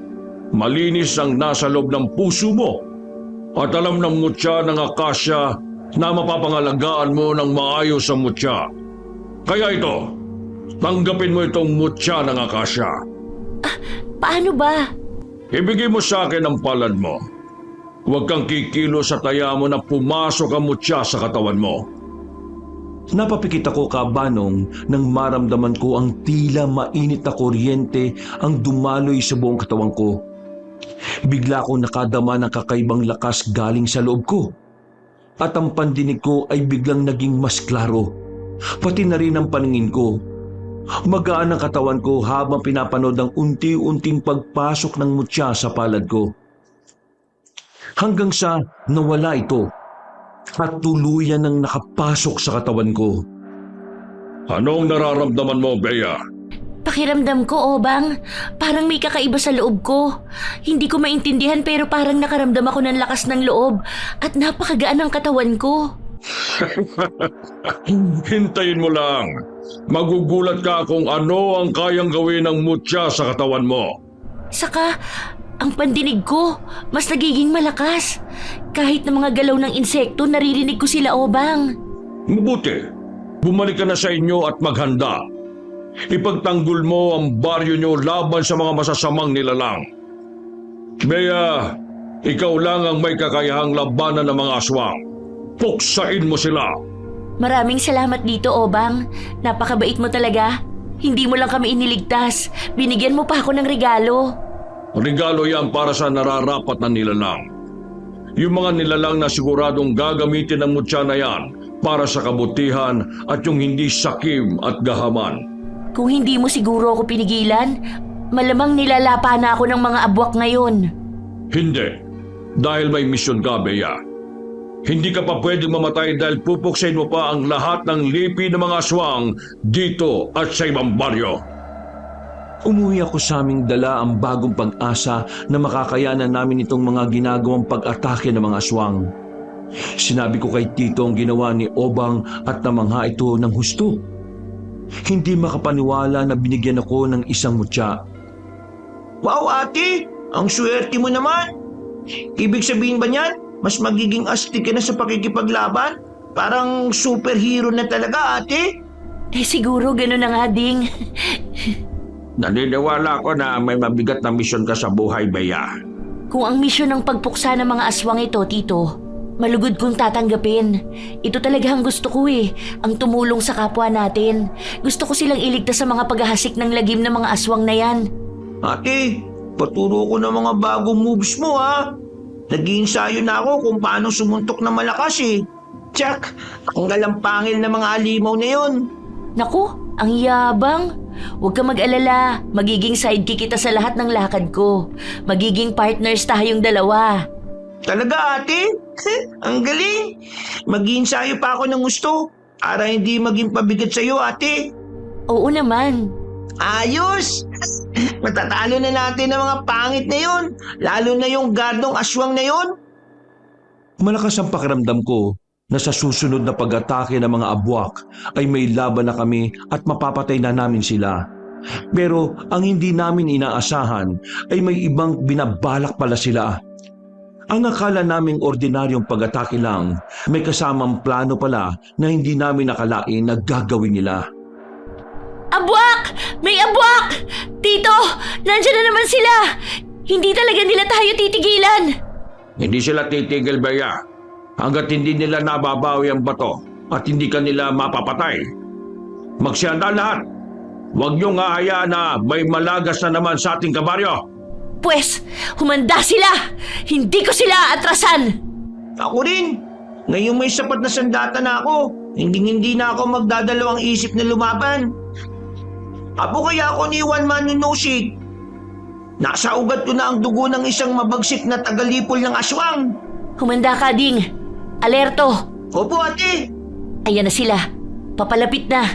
Malinis ang nasa loob ng puso mo. At alam ng mutya ng akasya na mapapangalagaan mo ng maayos ang mutya. Kaya ito, tanggapin mo itong mutya ng akasya. Paano ba? Ibigay mo sa akin ang palad mo. Huwag kang kikilo sa taya mo na pumasok ang mutya sa katawan mo. Napapikit ako, Kabanong, nang maramdaman ko ang tila mainit na kuryente ang dumaloy sa buong katawan ko. Bigla akong nakadama ng kakaibang lakas galing sa loob ko. At ang pandinig ko ay biglang naging mas klaro. Pati na rin ang paningin ko. Magaan ang katawan ko habang pinapanood ang unti-unting pagpasok ng mutya sa palad ko. Hanggang sa nawala ito at tuluyan nang nakapasok sa katawan ko. Anong nararamdaman mo, Bea? Pakiramdam ko, Obang. Parang may kakaiba sa loob ko. Hindi ko maintindihan pero parang nakaramdam ako ng lakas ng loob at napakagaan ng katawan ko. Hintayin mo lang. Magugulat ka kung ano ang kayang gawin ng mutya sa katawan mo. Saka, ang pandinig ko, mas nagiging malakas. Kahit na mga galaw ng insekto, naririnig ko sila, Obang. Mabuti. Bumalik ka na sa inyo at maghanda. Ipagtanggol mo ang baryo nyo laban sa mga masasamang nilalang. Bea, ikaw lang ang may kakayahang labanan ng mga aswang. Puksain mo sila. Maraming salamat dito, Obang. Napakabait mo talaga. Hindi mo lang kami iniligtas. Binigyan mo pa ako ng regalo. Regalo yan para sa nararapat na nilalang. Yung mga nilalang na siguradong gagamitin ng mutya na yan para sa kabutihan at yung hindi sakim at gahaman. Kung hindi mo siguro ako pinigilan, malamang nilalapa na ako ng mga abwak ngayon. Hindi. Dahil may misyon ka, Bea. Hindi ka pa pwedeng mamatay dahil pupuksain mo pa ang lahat ng lipi ng mga aswang dito at sa ibang baryo. Umuwi ako sa aming dala ang bagong pag-asa na makakayanan namin itong mga ginagawang pag-atake ng mga aswang. Sinabi ko kay Tito ang ginawa ni Obang at namangha ito ng husto. Hindi makapaniwala na binigyan ako ng isang mutya. Wow, ate! Ang swerte mo naman! Ibig sabihin ba niyan, mas magiging astig ka na sa pakikipaglaban? Parang superhero na talaga, ate! Siguro gano'n na nga, Ding. Naniniwala ako na may mabigat na misyon ka sa buhay, Bea. Kung ang misyon ng pagpuksa ng mga aswang ito, Tito, malugod kong tatanggapin. Ito talaga ang gusto ko ang tumulong sa kapwa natin. Gusto ko silang iligtas sa mga paghahasik ng lagim ng mga aswang na yan. Ate, paturo ko ng mga bagong moves mo, ha? Nag-iinsayo na ako kung paano sumuntok na malakas, Tsak, ang galampangil na mga alimaw na yon. Naku, ang yabang. Huwag ka mag-alala, magiging sidekick kita sa lahat ng lakad ko. Magiging partners tayong dalawa. Talaga, ate? Ang galing! Mag-iinsayo pa ako ng gusto para hindi maging pabigat sa'yo, ate. Oo naman. Ayos! Matatalo na natin ang mga pangit na yon, lalo na yung gardong aswang na yon. Malakas ang pakiramdam ko na sa susunod na pag-atake ng mga abwak ay may laban na kami at mapapatay na namin sila. Pero ang hindi namin inaasahan ay may ibang binabalak pala sila. Ang akala naming ordinaryong pag-atake lang, may kasamang plano pala na hindi namin nakalain na gagawin nila. Abwak! May abwak! Tito, nandiyan na naman sila! Hindi talaga nila tayo titigilan! Hindi sila titigil, Bea. Hanggat hindi nila nababawi ang bato at hindi ka nila mapapatay. Magsihanda lahat. Huwag niyong hahayaan na may malagas na naman sa ating kabaryo. Pwes, humanda sila! Hindi ko sila aatrasan! Ako rin! Ngayon may sapat na sandata na ako. Hindi na ako magdadalawang isip na lumaban. Apo kaya ako ni Juan Manunusik. Nasa ugat ko na ang dugo ng isang mabagsik na tagalipol ng aswang. Humanda ka, Ding. Alerto. Opo, ate. Ayan na sila. Papalapit na.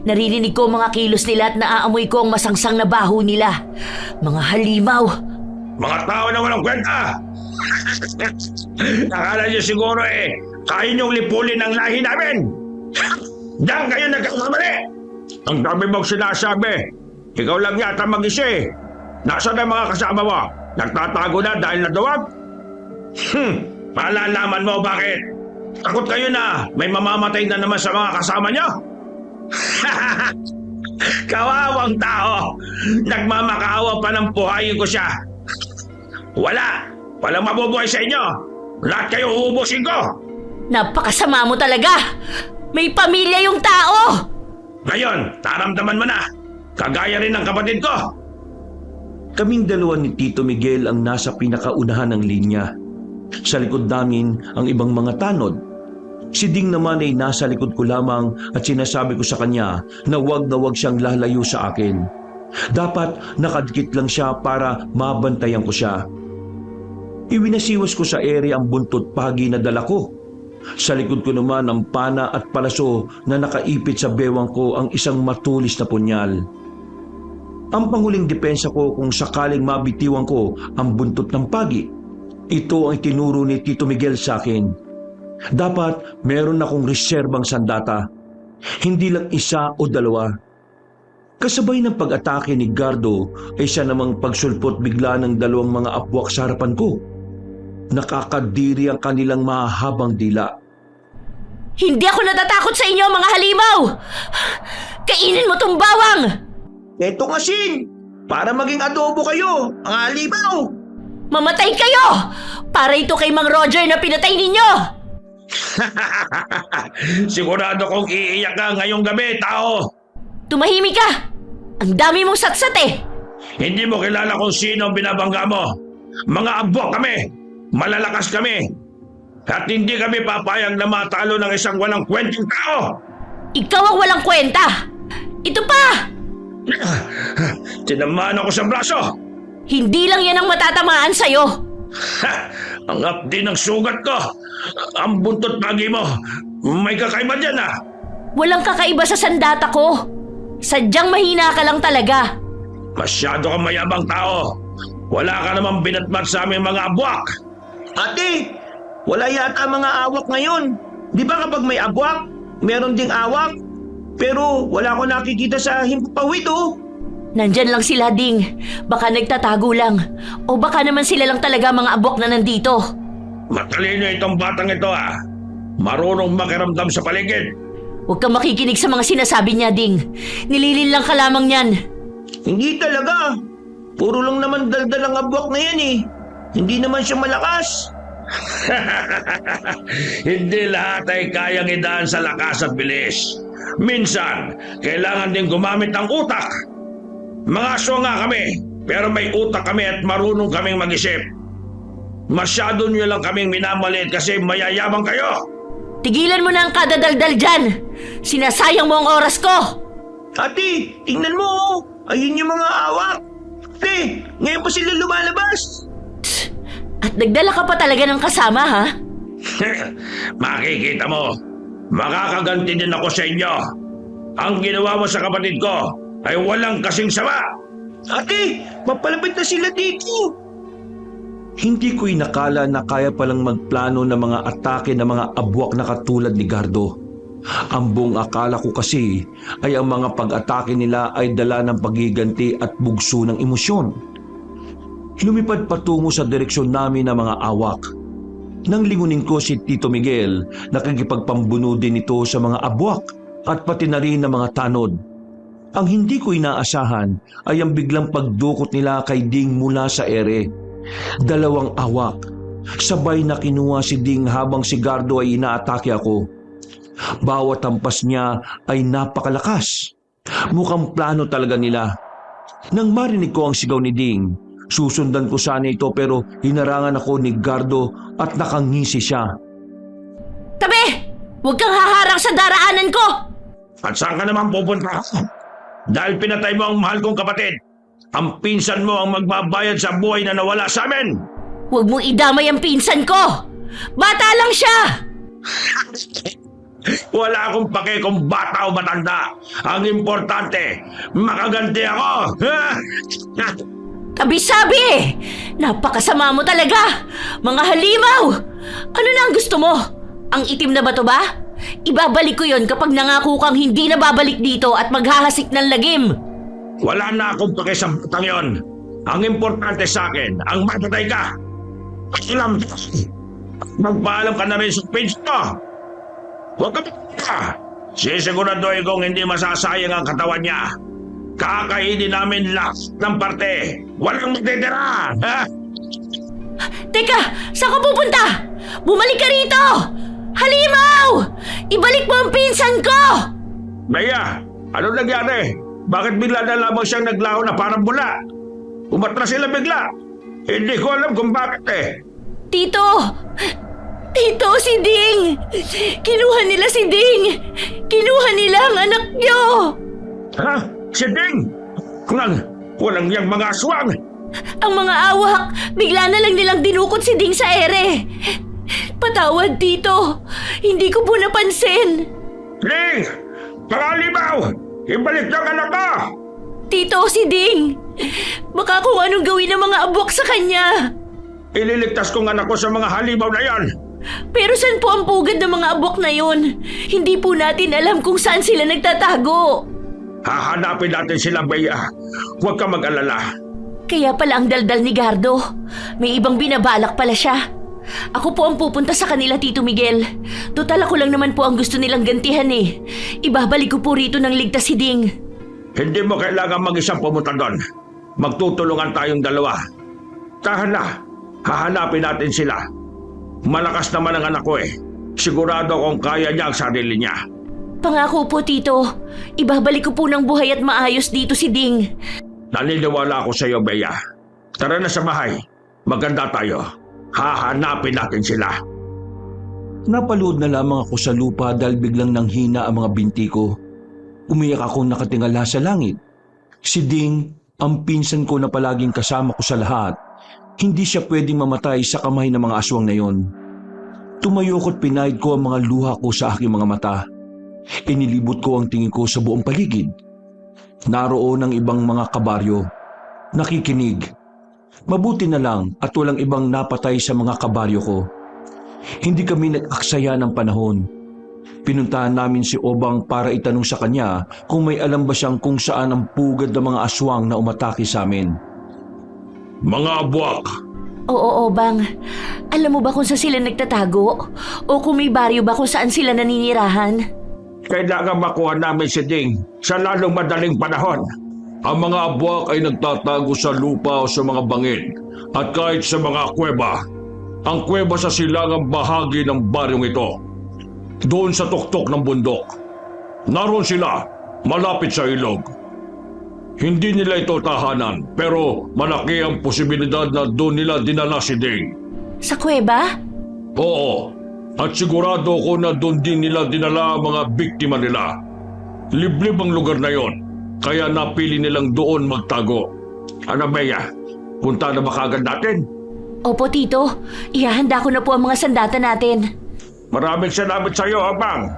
Naririnig ko ang mga kilos nila at naaamoy ko ang masangsang na baho nila. Mga halimaw. Mga tao na walang kwenta! Akala niyo siguro kaya niyong lipulin ang lahi namin! Diyan kayo nagkakamali! Ang dami mong sinasabi. Ikaw lang yata mag-isa eh. Nasaan ang mga kasama mo? Nagtatago na dahil nadawag? Malalaman mo bakit? Takot kayo na may mamamatay na naman sa mga kasama niyo? Kawawang tao! Nagmamakaawa pa ng buhayin ko siya. Walang mabubuhay sa inyo. Lahat kayo uubusin ko. Napakasama mo talaga! May pamilya yung tao! Ngayon, taramdaman mo na. Kagaya rin ng kapatid ko. Kaming dalawa ni Tito Miguel ang nasa pinakaunahan ng linya. Sa likod namin ang ibang mga tanod. Si Ding naman ay nasa likod ko lamang at sinasabi ko sa kanya na wag siyang lalayo sa akin. Dapat nakadikit lang siya para mabantayan ko siya. Iwinasiwas ko sa ere ang buntot pagi na dala ko. Sa likod ko naman ang pana at palaso na nakaipit sa bewang ko ang isang matulis na punyal. Ang panghuling depensa ko kung sakaling mabitiwan ko ang buntot ng pagi. Ito ang tinuro ni Tito Miguel sa akin. Dapat meron akong reserbang sandata. Hindi lang isa o dalawa. Kasabay ng pag-atake ni Gardo ay siya namang pagsulpot bigla ng dalawang mga apwak sa harapan ko. Nakakadiri ang kanilang mahahabang dila. Hindi ako natatakot sa inyo, mga halimaw! Kainin mo tong bawang! Etong asin! Para maging adobo kayo, ang halimaw! Mamatay kayo! Para ito kay Mang Roger na pinatay ninyo! Sigurado kong iiyak ka ngayong gabi, tao. Tumahimik ka! Ang dami mong satsat eh! Hindi mo kilala kung sino ang binabangga mo. Mga abwak kami. Malalakas kami. At hindi kami papayag na matalo ng isang walang kwenteng tao. Ikaw ang walang kwenta! Ito pa! Tinamaan ako sa braso. Hindi lang yan ang matatamaan sa'yo! Ang apdi ng sugat ko. Ang buntot pagi mo. May kakaiba dyan ah. Walang kakaiba sa sandata ko. Sadyang mahina ka lang talaga. Masyado kang mayabang tao. Wala ka namang binatmat sa aming mga abwak. Ate, wala yata mga awak ngayon. Di ba kapag may abwak, meron ding awak? Pero wala ko nakikita sa himpapawid oh. Nandyan lang sila, Ding. Baka nagtatago lang. O baka naman sila lang talaga mga abok na nandito. Matalino itong batang ito ah. Marunong makiramdam sa paligid. Huwag kang makikinig sa mga sinasabi niya, Ding. Nililin lang ka lamang yan. Hindi talaga. Puro lang naman daldal ang abwak na yan eh. Hindi naman siya malakas. Hindi lahat ay kayang idaan sa lakas at bilis. Minsan, kailangan din gumamit ng utak. Mga aswa nga kami, pero may utak kami at marunong kaming mag-isip. Masyado niyo lang kaming minamaliit kasi mayayabang kayo. Tigilan mo na ang kadadaldal dyan. Sinasayang mo ang oras ko. Ate, tingnan mo oh. Ayun yung mga awak. Ate, ngayon pa sila lumalabas. At nagdala ka pa talaga ng kasama, ha? Makikita mo, makakaganti din ako sa inyo. Ang ginawa mo sa kapatid ko ay walang kasing sama. Ate, mapalapit na sila dito. Hindi ko inakala na kaya palang magplano ng mga atake ng mga abwak na katulad ni Gardo. Ang buong akala ko kasi ay ang mga pag-atake nila ay dala ng pagiganti at bugso ng emosyon. Lumipad patungo sa direksyon namin ng mga awak. Nang lingunin ko si Tito Miguel, nakikipagpambuno din ito sa mga abwak at pati na rin ng mga tanod. Ang hindi ko inaasahan ay ang biglang pagdukot nila kay Ding mula sa ere. Dalawang awak. Sabay na kinuha si Ding habang si Gardo ay inaatake ako. Bawat hampas niya ay napakalakas. Mukhang plano talaga nila. Nang marinig ko ang sigaw ni Ding, susundan ko sana ito pero hinarangan ako ni Gardo at nakangisi siya. Tabi! Huwag kang haharang sa daraanan ko! At saan ka naman pupunta? Dahil pinatay mo ang mahal kong kapatid. Ang pinsan mo ang magbabayad sa buhay na nawala sa amin. Huwag mong idamay ang pinsan ko! Bata lang siya! Wala akong pake kung bata o matanda. Ang importante, makaganti ako. Tabi sabi! Napakasama mo talaga! Mga halimaw! Ano na ang gusto mo? Ang itim na bato ba? Ibabalik ko yon kapag nangako kang hindi na babalik dito at maghahasik ng lagim. Wala na akong pake sa batang yon. Ang importante sa akin, ang matatay ka. Alam, magpaalam ka na rin sa page to. Huwag ka pa. Sisiguraduhin kong hindi masasayang ang katawan niya. Kakainin namin lahat ng parte. Walang matitira. Ha? Teka! Saan ka pupunta? Bumalik ka rito! Halimaw! Ibalik mo ang pinsan ko! Maya, ano nangyari? Bakit bigla na lamang siyang naglaho na parang bula? Umatras sila bigla. Hindi ko alam kung bakit eh. Tito! Tito, si Ding! Kinuha nila si Ding! Kinuha nila ang anak niyo! Ha? Si Ding? Walang yang mga aswang. Ang mga awak, bigla na lang nilang dinukot si Ding sa ere. Patawad, Tito. Hindi ko po napansin. Ding! Pakalimaw! Ibalik ang anak ko! Tito, si Ding! Baka kung anong gawin ng mga abwak sa kanya. Ililigtas kong anak ko sa mga halimaw na yan. Pero saan po ang pugad ng mga abwak na yun? Hindi po natin alam kung saan sila nagtatago. Hahanapin natin sila, Bea. Huwag ka mag-alala. Kaya pala ang daldal ni Gardo. May ibang binabalak pala siya. Ako po ang pupunta sa kanila, Tito Miguel. Total ako lang naman po ang gusto nilang gantihan eh. Ibabalik ko po rito ng ligtas si Ding. Hindi mo kailangan mag-isang pumunta doon. Magtutulungan tayong dalawa. Tahan na. Hahanapin natin sila. Malakas naman ang anak ko eh. Sigurado kung kaya niya ang sarili niya. Pangako po, Tito. Ibabalik ko po ng buhay at maayos dito si Ding. Naniniwala ako sa iyo, Bea. Tara na sa bahay. Maganda tayo. Hahanapin natin sila. Napalood na lamang ako sa lupa dahil biglang nanghina ang mga binti ko. Umiyak akong nakatingala sa langit. Si Ding, ang pinsan ko na palaging kasama ko sa lahat, hindi siya pwedeng mamatay sa kamay ng mga aswang na yon. Tumayo ko't pinahid ko ang mga luha ko sa aking mga mata. Inilibot ko ang tingin ko sa buong paligid. Naroon ang ibang mga kabaryo. Nakikinig. Mabuti na lang at walang ibang napatay sa mga kabaryo ko. Hindi kami nag-aksaya ng panahon. Pinuntahan namin si Obang para itanong sa kanya kung may alam ba siyang kung saan ang pugad ng mga aswang na umatake sa amin. Mga abwak! Oo, Obang. Alam mo ba kung saan sila nagtatago? O kung may baryo ba kung saan sila naninirahan? Kailangan makuha namin si Ding sa lalong madaling panahon. Ang mga abwak ay nagtatago sa lupa o sa mga bangin at kahit sa mga kuweba. Ang kuweba sa silangang bahagi ng baryong ito. Doon sa tuktok ng bundok. Naroon sila, malapit sa ilog. Hindi nila ito tahanan, pero malaki ang posibilidad na doon nila dinala si Ding. Sa kuweba? Oo, at sigurado ko na doon din nila dinala ang mga biktima nila. Liblib ang lugar na yon, kaya napili nilang doon magtago. Ano, Bea? Punta na ba kagad natin? Opo, Tito. Ihahanda ko na po ang mga sandata natin. Maraming salamat sa iyo, Abang.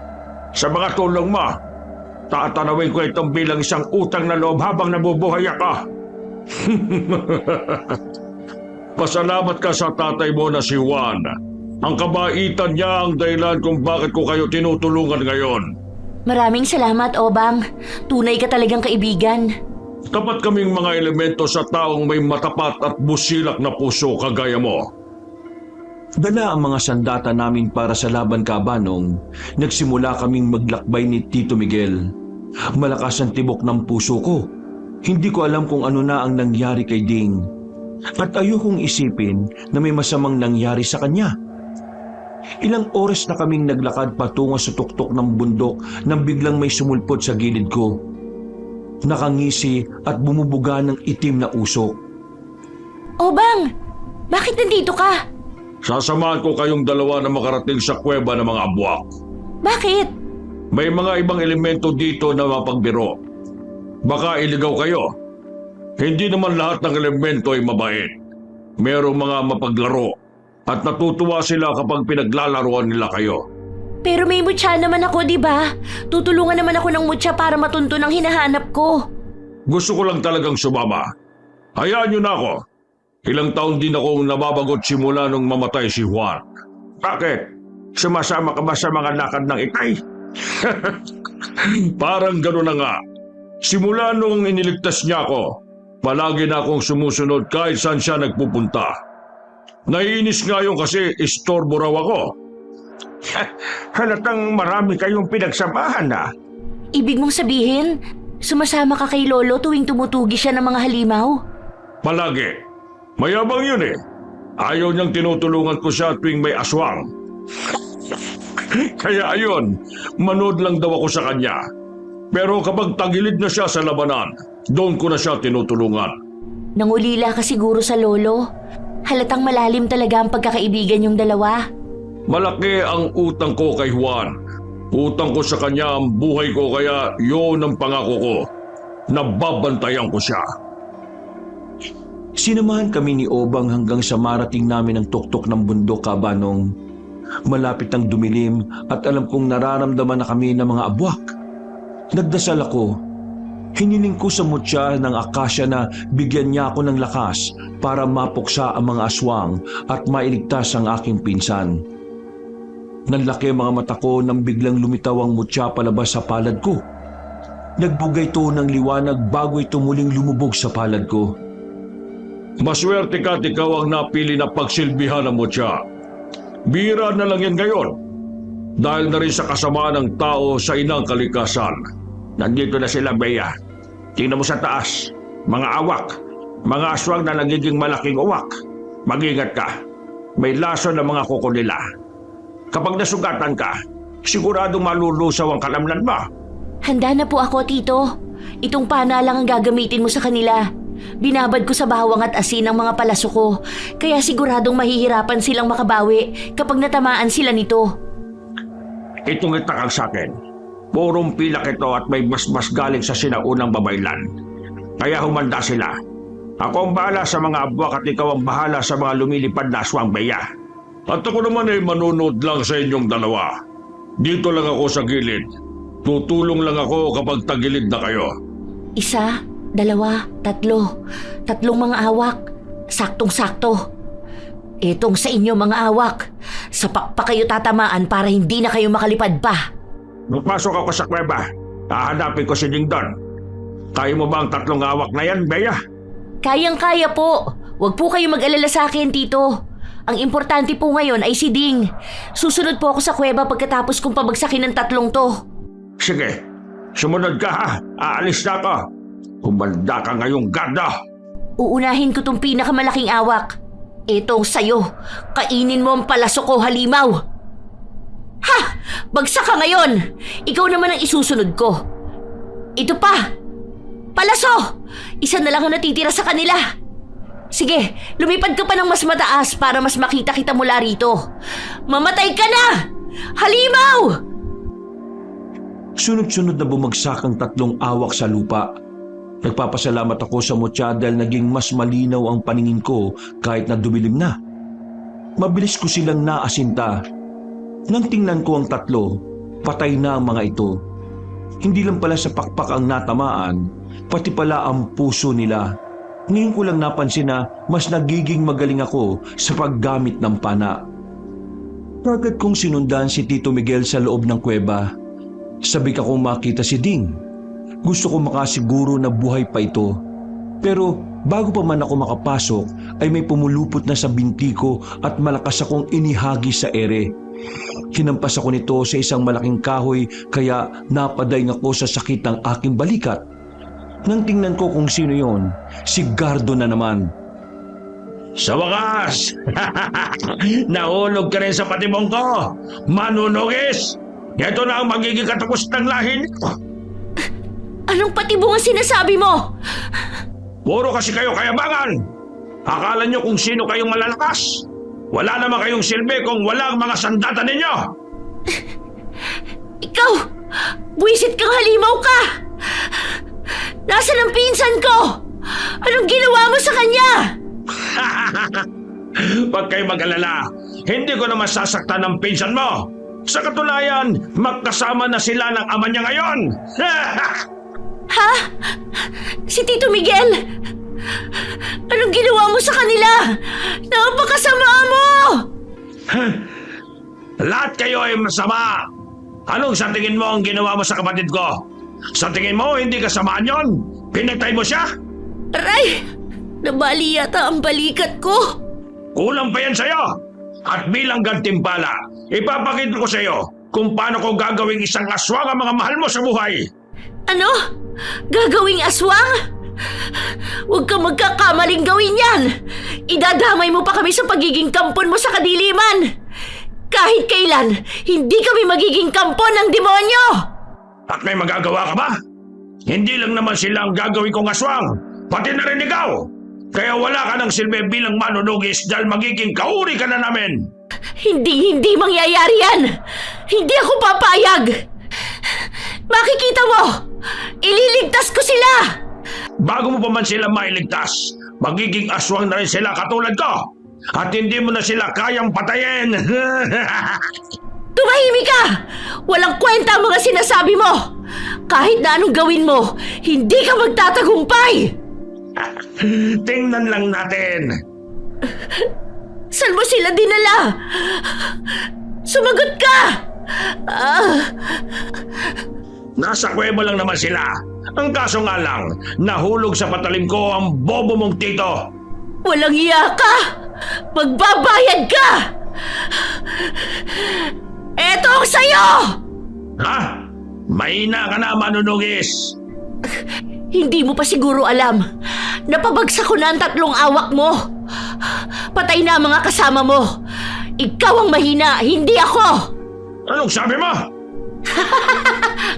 Sa mga tulong mo. Tatanawin ko itong bilang isang utang na loob habang nabubuhay ako. Pasalamat ka sa tatay mo na si Juan. Ang kabaitan niya ang dahilan kung bakit ko kayo tinutulungan ngayon. Maraming salamat, Obang. Tunay ka talagang kaibigan. Tapat kaming mga elemento sa taong may matapat at busilak na puso kagaya mo. Dala ang mga sandata namin para sa laban kabanong, nagsimula kaming maglakbay ni Tito Miguel. Malakas ang tibok ng puso ko. Hindi ko alam kung ano na ang nangyari kay Ding. At ayokong isipin na may masamang nangyari sa kanya. Ilang oras na kaming naglakad patungo sa tuktok ng bundok nang biglang may sumulpot sa gilid ko. Nakangisi at bumubuga ng itim na usok. Obang! Bakit nandito ka? Sasamahan ko kayong dalawa na makarating sa kuweba ng mga abwak. Bakit? May mga ibang elemento dito na mapagbiro. Baka iligaw kayo. Hindi naman lahat ng elemento ay mabait. Merong mga mapaglaro at natutuwa sila kapag pinaglalaroan nila kayo. Pero may mutya naman ako, di ba? Tutulungan naman ako ng mutya para matunto ng hinahanap ko. Gusto ko lang talagang sumama. Hayaan niyo na ako. Ilang taon din akong nababagot simula nung mamatay si Juan. Bakit? Sumasama ka ba sa mga lakad ng ikay? Parang gano'n na nga. Simula nung iniligtas niya ako, palagi na akong sumusunod kahit saan siya nagpupunta. Naiinis nga yun kasi istorbo raw ako. Halatang marami kayong pinagsamahan na. Ibig mong sabihin, sumasama ka kay Lolo tuwing tumutugi siya ng mga halimaw? Palagi. Mayabang yun eh. Ayaw niyang tinutulungan ko siya tuwing may aswang. Kaya ayun, manood lang daw ako sa kanya. Pero kapag tagilid na siya sa labanan, doon ko na siya tinutulungan. Nangulila ka siguro sa Lolo? Halatang malalim talaga ang pagkakaibigan yung dalawa. Malaki ang utang ko kay Juan. Utang ko sa kanya ang buhay ko kaya yun ang pangako ko. Nababantayan ko siya. Sinamahan kami ni Obang hanggang sa marating namin ang tuktok ng bundok kabanong. Malapit ang dumilim at alam kong nararamdaman na kami ng mga abwak. Nagdasal ako. Hiniling ko sa mutya ng akasya na bigyan niya ako ng lakas para mapuksa ang mga aswang at mailigtas ang aking pinsan. Nanlaki ang mga mata ko nang biglang lumitaw ang mutya palabas sa palad ko. Nagbugay ito ng liwanag bago ito muling lumubog sa palad ko. Maswerte ka at ikaw ang napili na pagsilbihan ng mutya. Bira na lang yan ngayon. Dahil na rin sa kasamaan ng tao sa inang kalikasan. Nandito na sila, Bea. Tingnan mo sa taas. Mga awak. Mga aswang na nagiging malaking uwak. Mag-ingat ka. May laso ng mga kuko nila. Kapag nasugatan ka, siguradong malulusaw ang kalamnan mo. Handa na po ako, Tito. Itong pana lang ang gagamitin mo sa kanila. Binabad ko sa bawang at asin ang mga palaso ko, kaya siguradong mahihirapan silang makabawi kapag natamaan sila nito. Itong itakal sa akin. Purong pilak ito at may mas galing sa sinaunang babaylan. Kaya humanda sila. Ako ang bahala sa mga abwak at ikaw ang bahala sa mga lumilipad na aswang, Bea. At ako naman ay manunod lang sa inyong dalawa. Dito lang ako sa gilid. Tutulong lang ako kapag tagilid na kayo. 1, 2, 3. 3 mga awak. Saktong-sakto. Itong sa inyo mga awak. Sapak pa kayo tatamaan para hindi na kayo makalipad pa. Magpasok ako sa kuweba. Hahanapin ko si Dingdon. Kaya mo ba ang 3 awak na yan, Bea? Kayang-kaya po. Huwag po kayo mag-alala sa akin, Tito. Ang importante po ngayon ay si Ding. Susunod po ako sa kuweba pagkatapos kong pabagsakin ng 3 to. Sige, sumunod ka ha. Aalis na ako. Humanda ka ngayong ganda. Uunahin ko tong pinakamalaking awak. Itong sayo. Kainin mo ang palaso ko, halimaw. Ha! Bagsak ka ngayon! Ikaw naman ang isusunod ko. Ito pa! Palaso! Isa na lang ang natitira sa kanila. Sige, lumipad ka pa ng mas mataas para mas makita kita mula rito. Mamatay ka na! Halimaw! Sunod-sunod na bumagsak ang 3 awak sa lupa. Nagpapasalamat ako sa mutya dahil naging mas malinaw ang paningin ko kahit na dumilim na. Mabilis ko silang naasinta. Nang tingnan ko ang 3, patay na ang mga ito. Hindi lang pala sa pakpak ang natamaan, pati pala ang puso nila. Ngayon ko lang napansin na mas nagiging magaling ako sa paggamit ng pana. Agad kong sinundan si Tito Miguel sa loob ng kuweba. Sabik akong makita si Ding. Gusto ko makasiguro na buhay pa ito. Pero bago pa man ako makapasok ay may pumulupot na sa binti ko at malakas akong inihagis sa ere. Hinampas ako nito sa isang malaking kahoy kaya napadaing ako sa sakit ng aking balikat. Nang tingnan ko kung sino yon, si Gardo na naman. Sa wakas! Nahulog ka rin sa patibong ko! Manunugis! Ito na ang magiging katapos ng lahi nito! Anong patibong ang sinasabi mo? Puro kasi kayo kayabangan! Akala nyo kung sino kayong malalakas! Wala naman kayong silbi kung walang mga sandata ninyo! Ikaw! Buwisit kang halimaw ka! Nasaan ang pinsan ko? Anong ginawa mo sa kanya? Huwag kayo mag-alala, hindi ko na masasaktan ng pinsan mo! Sa katunayan, magkasama na sila ng ama niya ngayon! Ha? Si Tito Miguel? Anong ginawa mo sa kanila? Napakasama mo! Lahat kayo ay masama! Anong sa tingin mo ang ginawa mo sa kapatid ko? Sa tingin mo, hindi kasamaan yon? Pinatay mo siya? Aray! Nabali yata ang balikat ko! Kulang pa yan sa'yo! At bilang gantimpala, ipapakita ko sa'yo kung paano ko gagawing isang aswang ang mga mahal mo sa buhay! Ano? Gagawing aswang? Huwag kang magkakamaling gawin yan! Idadamay mo pa kami sa pagiging kampon mo sa kadiliman! Kahit kailan, hindi kami magiging kampon ng demonyo! At may magagawa ka ba? Hindi lang naman sila ang gagawin kong aswang, pati na rin ikaw! Kaya wala ka ng silbi bilang manunugis dahil magiging kauri ka na namin! Hindi mangyayari yan! Hindi ako papayag! Makikita mo! Ililigtas ko sila! Bago mo pa man sila mailigtas, magiging aswang na rin sila katulad ko! At hindi mo na sila kayang patayin! Tumahimik ka! Walang kwenta ang mga sinasabi mo! Kahit na anong gawin mo, hindi ka magtatagumpay! Tingnan lang natin! Saan mo sila dinala? Sumagot ka! Nasa kuweba lang naman sila. Ang kaso nga lang, nahulog sa patalim ko ang bobo mong tito. Walang iya ka! Magbabayad ka! Eto ang sayo! Ha? Mahina ka na, manunugis. Hindi mo pa siguro alam. Napabagsak ko na ang 3 awak mo. Patay na ang mga kasama mo. Ikaw ang mahina, hindi ako! Anong sabi mo?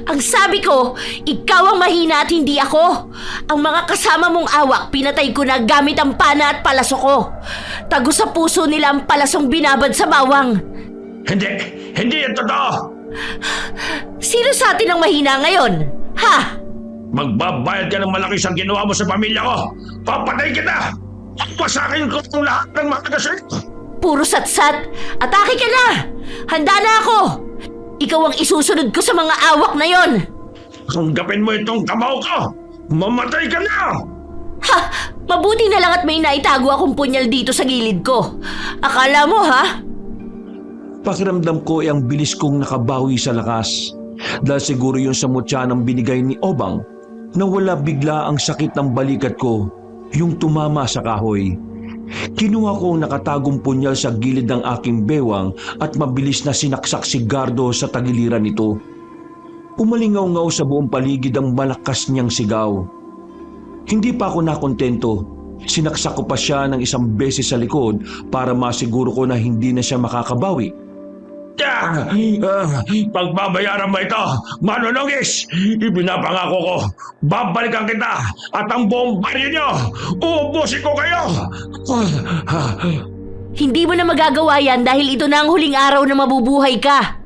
Ang sabi ko, ikaw ang mahina at hindi ako. Ang mga kasama mong awak, pinatay ko na gamit ang pana at palaso ko. Tago sa puso nila ang palasong binabad sa bawang. Hindi yan totoo. Sino sa atin ang mahina ngayon? Ha? Magbabayad ka ng malaki sa ginawa mo sa pamilya ko. Papatay kita! Pasakin ko ang lahat ng mga kasal. Puro satsat. Atake ka na! Handa na ako! Ikaw ang isusunod ko sa mga awak na yon. Tanggapin mo itong kamao ko! Mamatay ka na! Ha! Mabuti na lang at may naitago akong punyal dito sa gilid ko. Akala mo, ha? Pakiramdam ko ay ang bilis kong nakabawi sa lakas. Dahil siguro yun sa mutya ng binigay ni Obang, nawala bigla ang sakit ng balikat ko, yung tumama sa kahoy. Kinuha ko ang nakatagong punyal sa gilid ng aking bewang at mabilis na sinaksak si Gardo sa tagiliran nito. Umalingaw-ngaw sa buong paligid ang malakas niyang sigaw. Hindi pa ako nakontento. Sinaksak ko pa siya ng 1 beses sa likod para masiguro ko na hindi na siya makakabawi. Pagbabayaran mo ito, manunugis! Ibinapangako ko, babalikan kita at ang buong baryo nyo, uubusin ko kayo! Hindi mo na magagawa yan dahil ito na ang huling araw na mabubuhay ka.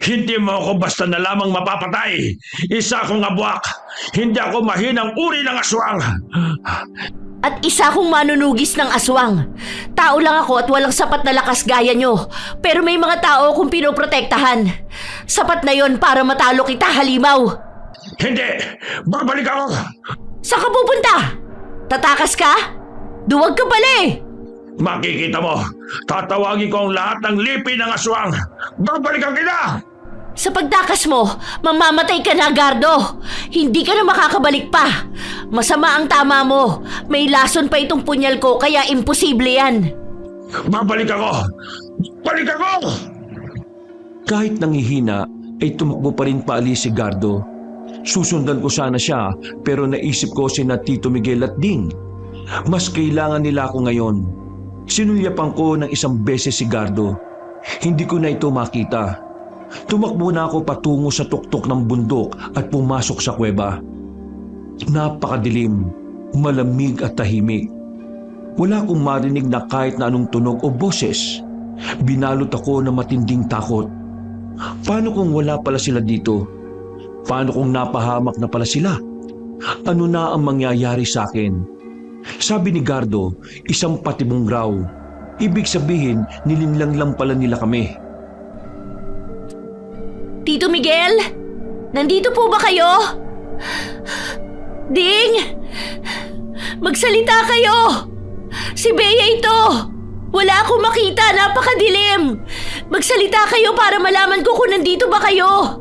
Hindi mo ako basta na lamang mapapatay. Isa akong abwak. Hindi ako mahinang uri ng aswang. At isa akong manunugis ng aswang. Tao lang ako at walang sapat na lakas gaya nyo. Pero may mga tao akong pinoprotektahan. Sapat na yon para matalo kita, halimaw. Hindi! Babalik ako! Saan ka pupunta? Tatakas ka? Duwag ka pala eh. Makikita mo, tatawagin ko ang lahat ng lipi ng aswang. Babalikan kita! Sa pagtakas mo, mamamatay ka na, Gardo. Hindi ka na makakabalik pa. Masama ang tama mo. May lason pa itong punyal ko, kaya imposible yan. Babalik ako! Balik ako! Kahit nangihina, ay tumakbo pa rin paalis si Gardo. Susundan ko sana siya, pero naisip ko sina Tito Miguel at Ding. Mas kailangan nila ako ngayon. Sinulyapan ko ng 1 beses si Gardo. Hindi ko na ito makita. Tumakbo na ako patungo sa tuktok ng bundok at pumasok sa kuweba. Napakadilim, malamig at tahimik. Wala akong marinig na kahit na anong tunog o boses. Binalot ako ng matinding takot. Paano kung wala pala sila dito? Paano kung napahamak na pala sila? Ano na ang mangyayari sa akin? Sabi ni Gardo, isang patibong raw. Ibig sabihin, nilinlang lang pala nila kami. Tito Miguel? Nandito po ba kayo? Ding! Magsalita kayo! Si Bea ito! Wala akong makita, napakadilim! Magsalita kayo para malaman ko kung nandito ba kayo!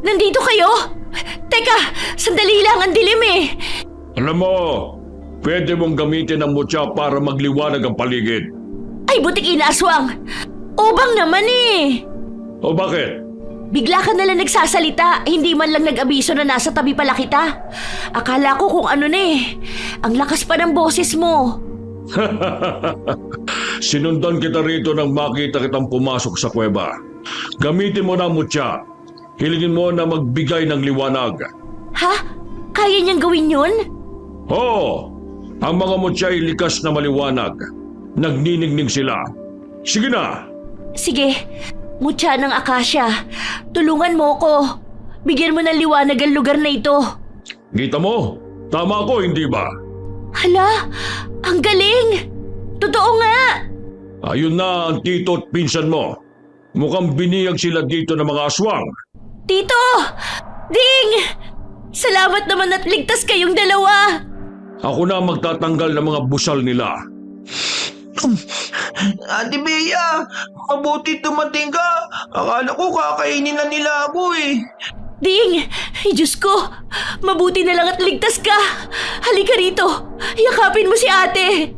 Nandito kayo? Teka, sandali lang, ang dilim eh! Alam mo, pwede mong gamitin ang mutya para magliwanag ang paligid. Ay, butik inaswang! Ubang naman eh! O bakit? Bigla ka nalang nagsasalita, hindi man lang nag-abiso na nasa tabi pala kita. Akala ko kung ano na eh. Ang lakas pa ng boses mo. Sinundan kita rito nang makita kitang pumasok sa kuweba. Gamitin mo na ang mutya. Hilingin mo na magbigay ng liwanag. Ha? Kaya niyang gawin yun? Oo, ang mga mutya ay likas na maliwanag. Nagniningning sila. Sige na! Sige, mutya ng akasya. Tulungan mo ko. Bigyan mo ng liwanag ang lugar na ito. Kita mo? Tama ako, hindi ba? Hala, ang galing! Totoo nga! Ayun na ang tito at pinsan mo. Mukhang biniyag sila dito ng mga aswang. Tito! Ding! Salamat naman at ligtas kayong dalawa! Ako na magtatanggal ng mga busal nila. Ate Bea, mabuti dumating ka. Akala ko kakainin na nila ako eh. Ding! Ay, Diyos ko! Mabuti na lang at ligtas ka! Halika rito! Yakapin mo si ate!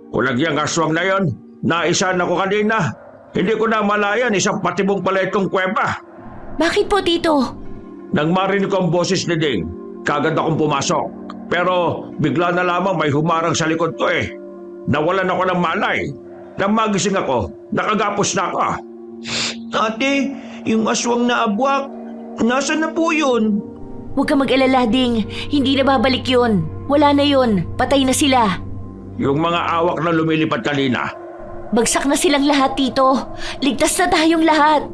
Kulagyang aswang na yon, naisan ako kanina. Hindi ko na malayan, isang patibong pala itong kuweba. Bakit po, Tito? Nang marinig ko ang boses ni Ding, kagad akong pumasok. Pero bigla na lamang may humarang sa likod ko eh. Nawalan ako ng malay. Nang magising ako, nakagapos na ako. Ate, yung aswang na abwak, nasaan na po yun? Huwag ka mag-alala, Ding. Hindi na babalik yun. Wala na yun. Patay na sila. Yung mga awak na lumilipad kanina. Bagsak na silang lahat, Tito. Ligtas na tayong lahat.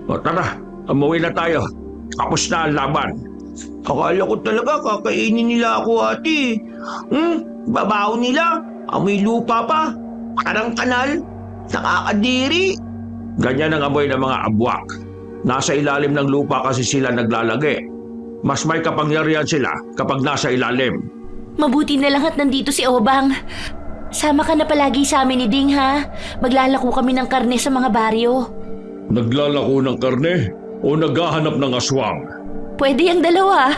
O tara, umuwi na tayo. Tapos na ang laban. Akala ko talaga kakainin nila ako, ate. Babaw nila. Amoy lupa pa. Parang kanal. Nakakadiri. Ganyan ang amoy ng mga abwak. Nasa ilalim ng lupa kasi sila naglalagi. Mas may kapangyarihan sila kapag nasa ilalim. Mabuti na lang at nandito si Obang. Sama ka na palagi sa amin ni Ding, ha? Maglalako kami ng karne sa mga baryo. Naglalako ng karne o naghahanap ng aswang? Pwede ang dalawa.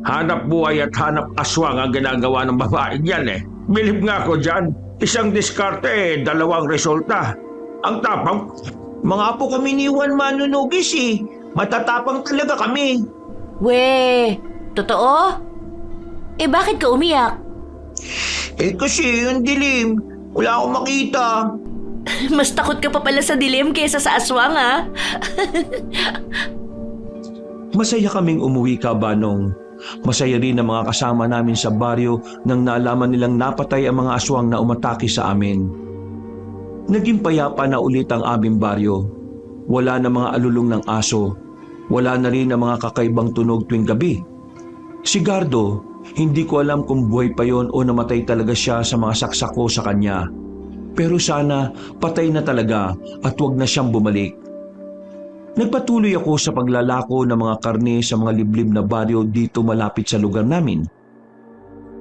Hanap buhay at hanap aswang ang ginagawa ng babaeng yan eh. Bilib nga ako dyan. Isang diskarte eh, dalawang resulta. Ang tapang. Mga apo kami ni Juan Manunugis eh. Matatapang talaga kami. We, totoo? Eh bakit ka umiyak? Eh kasi yung dilim. Wala akong makita. Mas takot ka pa pala sa dilim kaysa sa aswang, ha? Masaya kaming umuwi, Kabanong. Masaya rin ang mga kasama namin sa baryo nang nalaman nilang napatay ang mga aswang na umatake sa amin. Naging payapa na ulit ang aming baryo. Wala na mga alulong ng aso. Wala na rin ang mga kakaibang tunog tuwing gabi. Si Gardo, hindi ko alam kung buhay pa yon o namatay talaga siya sa mga saksak ko sa kanya. Pero sana patay na talaga at wag na siyang bumalik. Nagpatuloy ako sa paglalako ng mga karne sa mga liblib na baryo dito malapit sa lugar namin.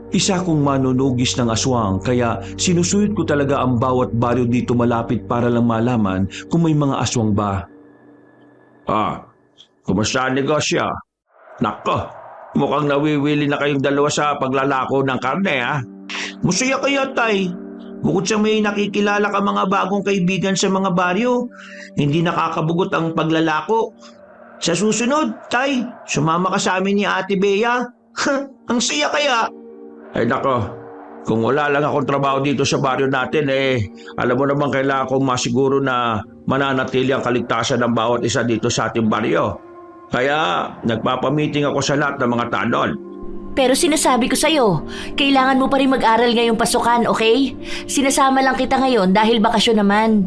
Isa akong manunugis ng aswang kaya sinusuyod ko talaga ang bawat baryo dito malapit para lang malaman kung may mga aswang ba. Kumusta ang negosyo? Nako, mukhang nawiwili na kayong dalawa sa paglalako ng karne ha? Masaya kaya, tay. Bukod sa may nakikilala ka mga bagong kaibigan sa mga baryo, hindi nakakabugot ang paglalako. Sa susunod, tay, sumama ka sa amin ni Ate Bea. Ang saya kaya. Ay nako, kung wala lang akong trabaho dito sa baryo natin alam mo naman kailangan kong masiguro na mananatili ang kaligtasan ng bawat isa dito sa ating baryo. Kaya nagpapamiting ako sa lahat ng mga tanod. Pero sinasabi ko sa'yo, kailangan mo pa rin mag-aral ngayong pasukan, okay? Sinasama lang kita ngayon dahil bakasyon naman.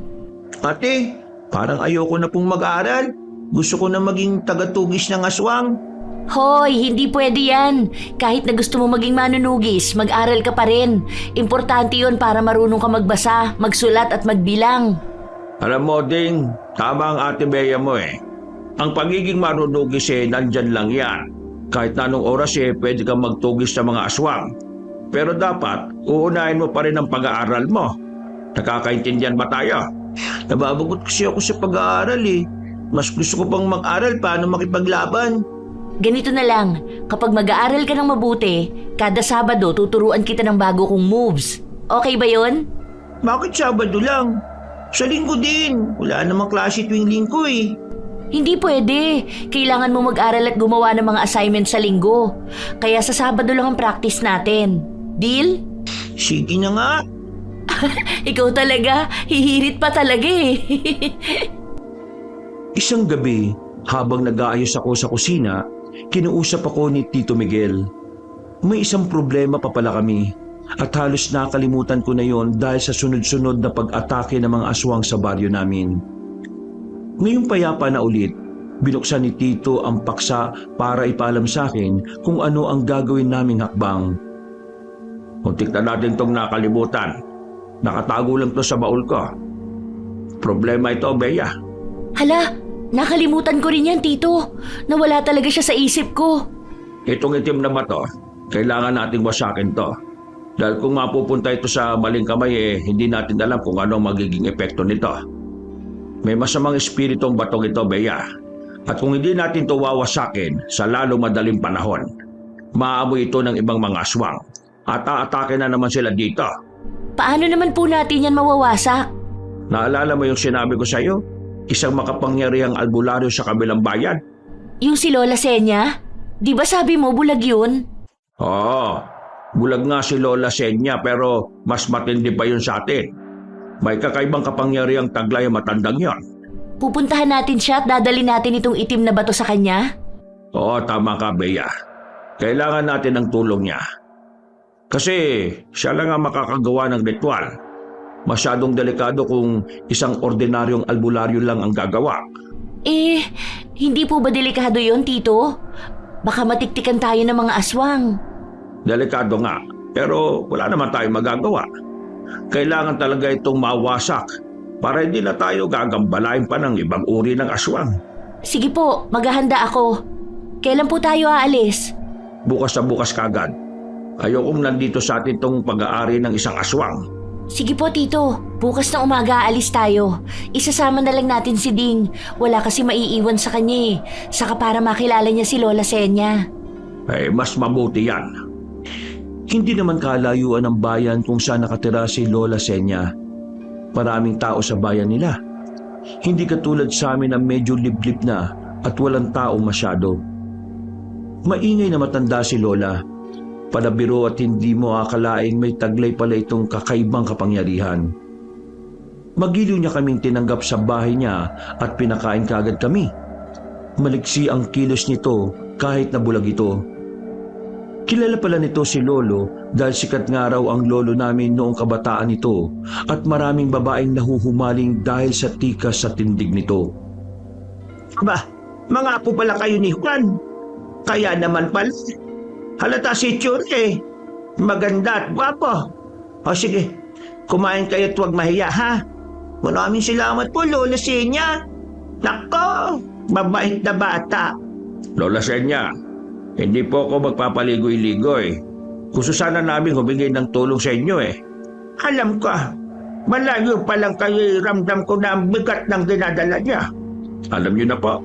Ate, parang ayoko na pong mag-aaral. Gusto ko na maging tagatugis ng aswang. Hoy, hindi pwede yan. Kahit na gusto mo maging manunugis, mag-aral ka pa rin. Importante yon para marunong ka magbasa, magsulat at magbilang. Alam mo, Ding, tama ang Ate Bea mo eh. Ang pagiging marunugis nandyan lang yan. Kahit na anong oras pwede kang magtugis sa mga aswang. Pero dapat, uunahin mo pa rin ang pag-aaral mo. Nakakaintindihan ba tayo? Nababagot kasi ako sa pag-aaral eh. Mas gusto ko pang mag-aral paano makipaglaban. Ganito na lang, kapag mag-aaral ka ng mabuti, kada Sabado tuturuan kita ng bago kong moves. Okay ba yon? Bakit Sabado lang? Sa linggo din. Wala namang klase tuwing linggo eh. Hindi pwede. Kailangan mo mag-aral at gumawa ng mga assignment sa linggo. Kaya sa Sabado lang ang practice natin. Deal? Sige na nga. Ikaw talaga, hihirit pa talaga eh. Isang gabi, habang nag-aayos ako sa kusina, kinuusap ako ni Tito Miguel. May isang problema pa pala kami at halos nakalimutan ko na yon dahil sa sunod-sunod na pag-atake ng mga aswang sa baryo namin. Ngayong payapa na ulit, binuksan ni Tito ang paksa para ipaalam sa akin kung ano ang gagawin naming hakbang. Muntik na natin itong nakalimutan. Nakatago lang to sa baul ko. Problema ito, Bea. Hala, nakalimutan ko rin yan, Tito. Nawala talaga siya sa isip ko. Itong itim na bato, kailangan nating wasakin to. Dahil kung mapupunta ito sa maling kamay hindi natin alam kung ano magiging epekto nito. May masamang espiritu ang batong ito, Bea. At kung hindi natin ito wawasakin sa lalo madaling panahon, maamoy ito ng ibang mga aswang. At aatake na naman sila dito. Paano naman po natin yan mawawasak? Naalala mo yung sinabi ko sa iyo? Isang makapangyarihang albularyo sa kabilang bayan? Yung si Lola Senya? Di ba sabi mo bulag yun? Oo, bulag nga si Lola Senya pero mas matindi pa yun sa atin. May kakaibang kapangyarihang taglay ang matandang yon. Pupuntahan natin siya at dadalhin natin itong itim na bato sa kanya? Oo, tama ka, Bea. Kailangan natin ng tulong niya. Kasi siya lang ang makakagawa ng ritual. Masyadong delikado kung isang ordinaryong albularyo lang ang gagawa. Hindi po ba delikado yon, Tito? Baka matiktikan tayo ng mga aswang. Delikado nga, pero wala naman tayong magagawa. Kailangan talaga itong mawasak para hindi na tayo gagambalain pa ng ibang uri ng aswang. Sige po, maghahanda ako. Kailan po tayo aalis? Bukas na bukas kagad. Ayokong nandito sa atin itong pag-aari ng isang aswang. Sige po, Tito. Bukas na umaga aalis tayo. Isasama na lang natin si Ding. Wala kasi maiiwan sa kanya eh. Saka para makilala niya si Lola Senya. Mas mabuti yan. Hindi naman kalayuan ng bayan kung saan nakatira si Lola Senya. Maraming tao sa bayan nila. Hindi katulad sa amin na medyo liblib na at walang tao masyado. Maingay na matanda si Lola. Palabiro at hindi mo akalaing may taglay pala itong kakaibang kapangyarihan. Magiliw niya kaming tinanggap sa bahay niya at pinakain kagad kami. Maliksi ang kilos nito kahit na bulag ito. Kilala pala nito si Lolo dahil sikat nga raw ang lolo namin noong kabataan nito at maraming babaeng nahuhumaling dahil sa tikas sa tindig nito. Aba, mga apo pala kayo ni Juan. Kaya naman pala. Halata si Chur maganda at gwapo. O sige, kumain kayo at huwag mahiya ha. Maraming salamat po, Lola Senya. Nako, mabait na bata. Lola Senya, hindi po ako magpapaligoy-ligoy. Gusto sana namin humingi ng tulong sa inyo Alam ko, malayo pa lang kayo ramdam ko na ang bigat ng dinadala niya. Alam niyo na po.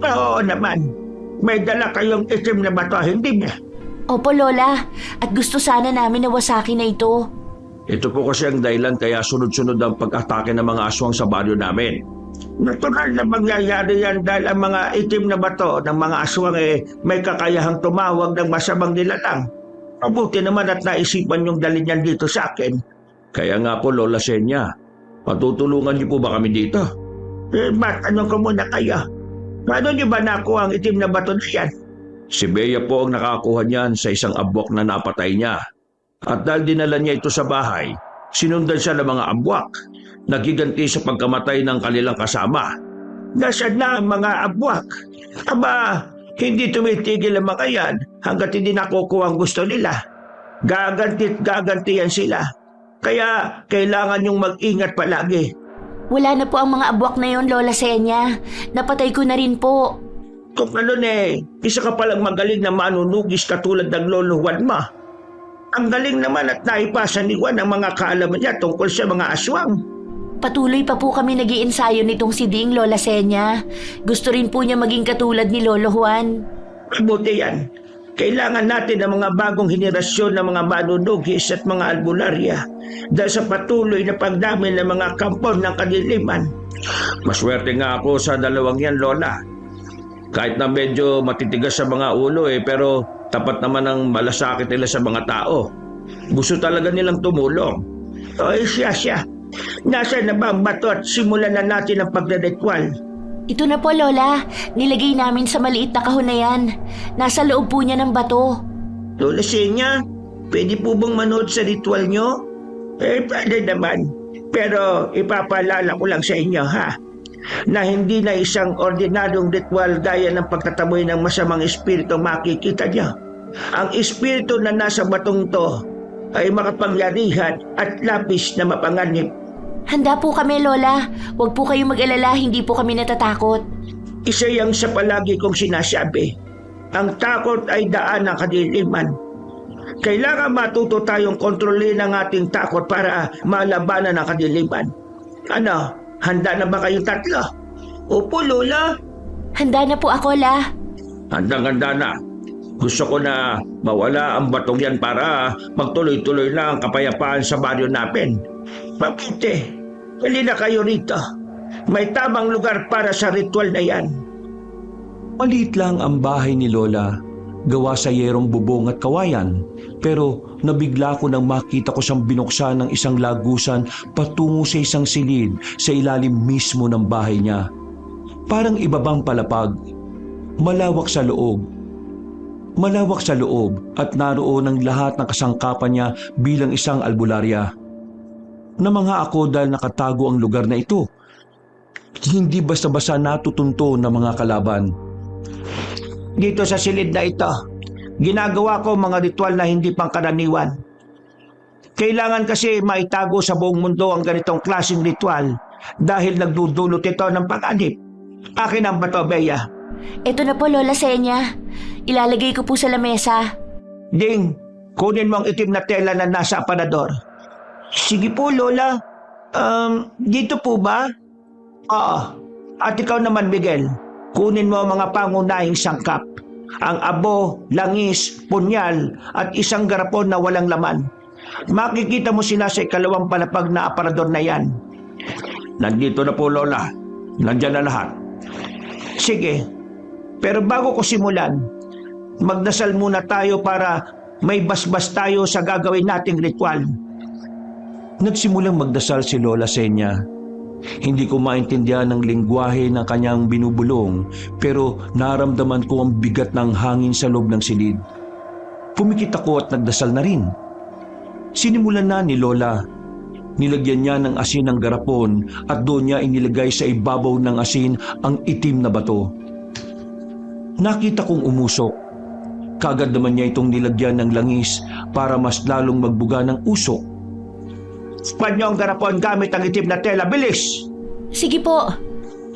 Oo naman, may dala kayong itim na bato, hindi niya? Opo, Lola. At gusto sana namin na wasakin na ito. Ito po kasi ang dahilan kaya sunod-sunod ang pag-atake ng mga aswang sa baryo namin. Natural na mangyayari yan dahil ang mga itim na bato ng mga aswang may kakayahang tumawag ng masamang nilalang. Mabuti naman at naisipan yung dalhin yan dito sa akin. Kaya nga po, Lola Senya, patutulungan niyo po ba kami dito? Ba't anong ko muna kayo? Paano niyo ba nakuha ang itim na bato na yan? Si Bea po ang nakakuha niyan sa isang abwak na napatay niya. At dahil dinala niya ito sa bahay, sinundan siya ng mga abwak. Nagiganti sa pagkamatay ng kanilang kasama. Nasaan na ang mga abwak? Aba, hindi tumitigil ang mga yan hanggat hindi nakukuha ang gusto nila. Gaganti't gagantihan sila. Kaya kailangan yung mag-ingat palagi. Wala na po ang mga abwak na yon, Lola Senya. Napatay ko na rin po. Kung ano isa ka palang magaling na manunugis katulad ng Lolo Juan mo. Ang galing naman at naipasa ni Juan ang mga kaalaman niya tungkol sa mga aswang. Patuloy pa po kami nag-iensayo nitong si Ding, Lola Senya. Gusto rin po niya maging katulad ni Lolo Juan. Mabuti yan. Kailangan natin ng mga bagong henerasyon ng mga manunugis at mga albularya dahil sa patuloy na pagdami ng mga kampon ng kadiliman. Maswerte nga ako sa dalawang yan, Lola. Kahit na medyo matitigas sa mga ulo pero tapat naman ang malasakit nila sa mga tao. Gusto talaga nilang tumulong. Oy, siya. Nasaan na ba ang bato at simulan na natin ang pagre-ritual? Ito na po, Lola. Nilagay namin sa maliit na kahon na yan. Nasa loob po niya ng bato. Lola Senya, pwede po bang manood sa ritual nyo? Pwede naman. Pero ipapaalala ko lang sa inyo na hindi na isang ordinaryong ritual gaya ng pagtataboy ng masamang espiritu makikita nyo. Ang espiritu na nasa batong to ay makapangyarihan at lapis na mapanganib. Handa po kami, Lola. Huwag po kayong mag-alala, hindi po kami natatakot. Isa yang sa palagi kong sinasabi. Ang takot ay daan ng kadiliman. Kailangan matuto tayong kontrolin ang ating takot para malabanan ang kadiliman. Ano, handa na ba kayong tatlo? Opo, Lola. Handa na po ako, La. Handang-handa na. Gusto ko na mawala ang batong yan para magtuloy-tuloy na ang kapayapaan sa baryo natin. Mabuti. Dali na kayo rito. May tamang lugar para sa ritual na yan. Maliit lang ang bahay ni Lola, gawa sa yerong bubong at kawayan. Pero nabigla ko nang makita ko siyang binuksan ng isang lagusan patungo sa isang silid sa ilalim mismo ng bahay niya. Parang ibabang palapag. Malawak sa loob at naroon ang lahat ng kasangkapan niya bilang isang albularya. Namangha ako dahil nakatago ang lugar na ito. Hindi basta-basta natutunto ng mga kalaban. Dito sa silid na ito, ginagawa ko mga ritual na hindi pangkaraniwan. Kailangan kasi maitago sa buong mundo ang ganitong klaseng ritual dahil nagdudulot ito ng pag-anib. Akin ang bato, Bea. Ito na po, Lola Senya. Ilalagay ko po sa lamesa. Ding, kunin mo ang itim na tela na nasa aparador. Sige po, Lola. Dito po ba? Oo. At ikaw naman, Miguel. Kunin mo ang mga pangunahing sangkap. Ang abo, langis, punyal, at isang garapon na walang laman. Makikita mo sila sa ikalawang palapag na aparador na yan. Nandito na po, Lola. Nandyan na lahat. Sige. Pero bago ko simulan, magdasal muna tayo para may basbas tayo sa gagawin nating ritual. Nagsimulang magdasal si Lola Senya. Hindi ko maintindihan ang lingwahe ng kanyang binubulong pero naramdaman ko ang bigat ng hangin sa loob ng silid. Pumikit ako at nagdasal na rin. Sinimulan na ni Lola. Nilagyan niya ng asin ang garapon at doon niya inilagay sa ibabaw ng asin ang itim na bato. Nakita kong umusok. Kagad naman niya itong nilagyan ng langis para mas lalong magbuga ng usok. Span niyo ang garapon gamit ang itim na tela. Bilis! Sige po.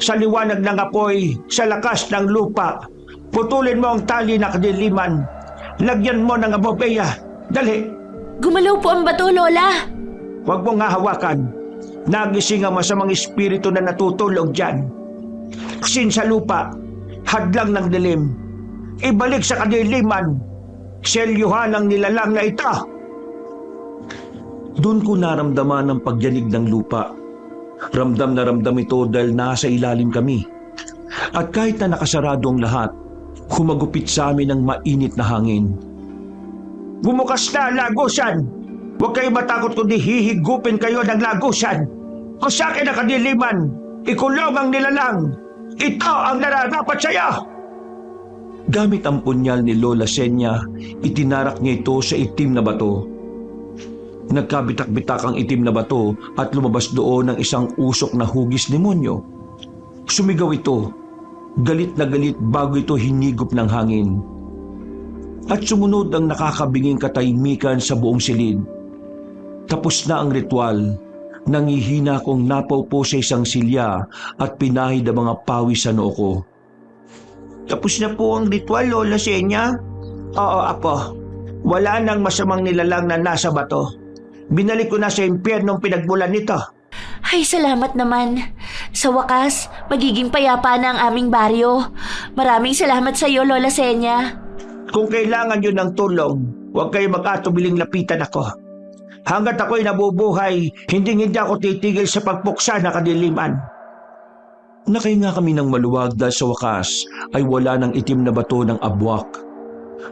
Sa liwanag ng apoy, sa lakas ng lupa, putulin mo ang tali na kadiliman. Lagyan mo ng abobeya. Dali! Gumalaw po ang bato, Lola. Huwag mong hahawakan. Nagising ang masamang espiritu na natutulog dyan. Asin sa lupa, hadlang ng dilim. Ibalik sa kadiliman. Selyuhan ang nilalang na ito. Doon ko naramdaman ang pagyanig ng lupa. Ramdam na ramdam ito dahil nasa ilalim kami. At kahit na nakasarado ang lahat, humagupit sa amin ang mainit na hangin. Bumukas na ang lagusan! Huwag kayo matakot kundi hihigupin kayo ng lagusan. Kung sa akin ang kadiliman, ikulong ang nilalang. Ito ang nararapat sa'yo! Gamit ang punyal ni Lola Senya, itinarak niya ito sa itim na bato. Nagkabitak-bitak ang itim na bato at lumabas doon ang isang usok na hugis demonyo. Sumigaw ito, galit na galit bago ito hinigop ng hangin. At sumunod ang nakakabinging katahimikan sa buong silid. Tapos na ang ritual. Nangihina akong napaupo sa isang silya at pinahid ang mga pawis sa noo ko. Tapos na po ang ritual, Lola Senya? Oo, Apo. Wala nang masamang nilalang na nasa bato. Binalik ko na sa impyernong pinagmulan nito. Ay, salamat naman. Sa wakas, magiging payapa na ang aming baryo. Maraming salamat sa iyo, Lola Senya. Kung kailangan nyo ng tulong, huwag kayo mag-atubiling lapitan ako. Hanggat ako'y nabubuhay, hindi ako titigil sa pagpuksa na kadiliman. Nakahinga kami ng maluwag dahil sa wakas ay wala ng itim na bato ng abwak.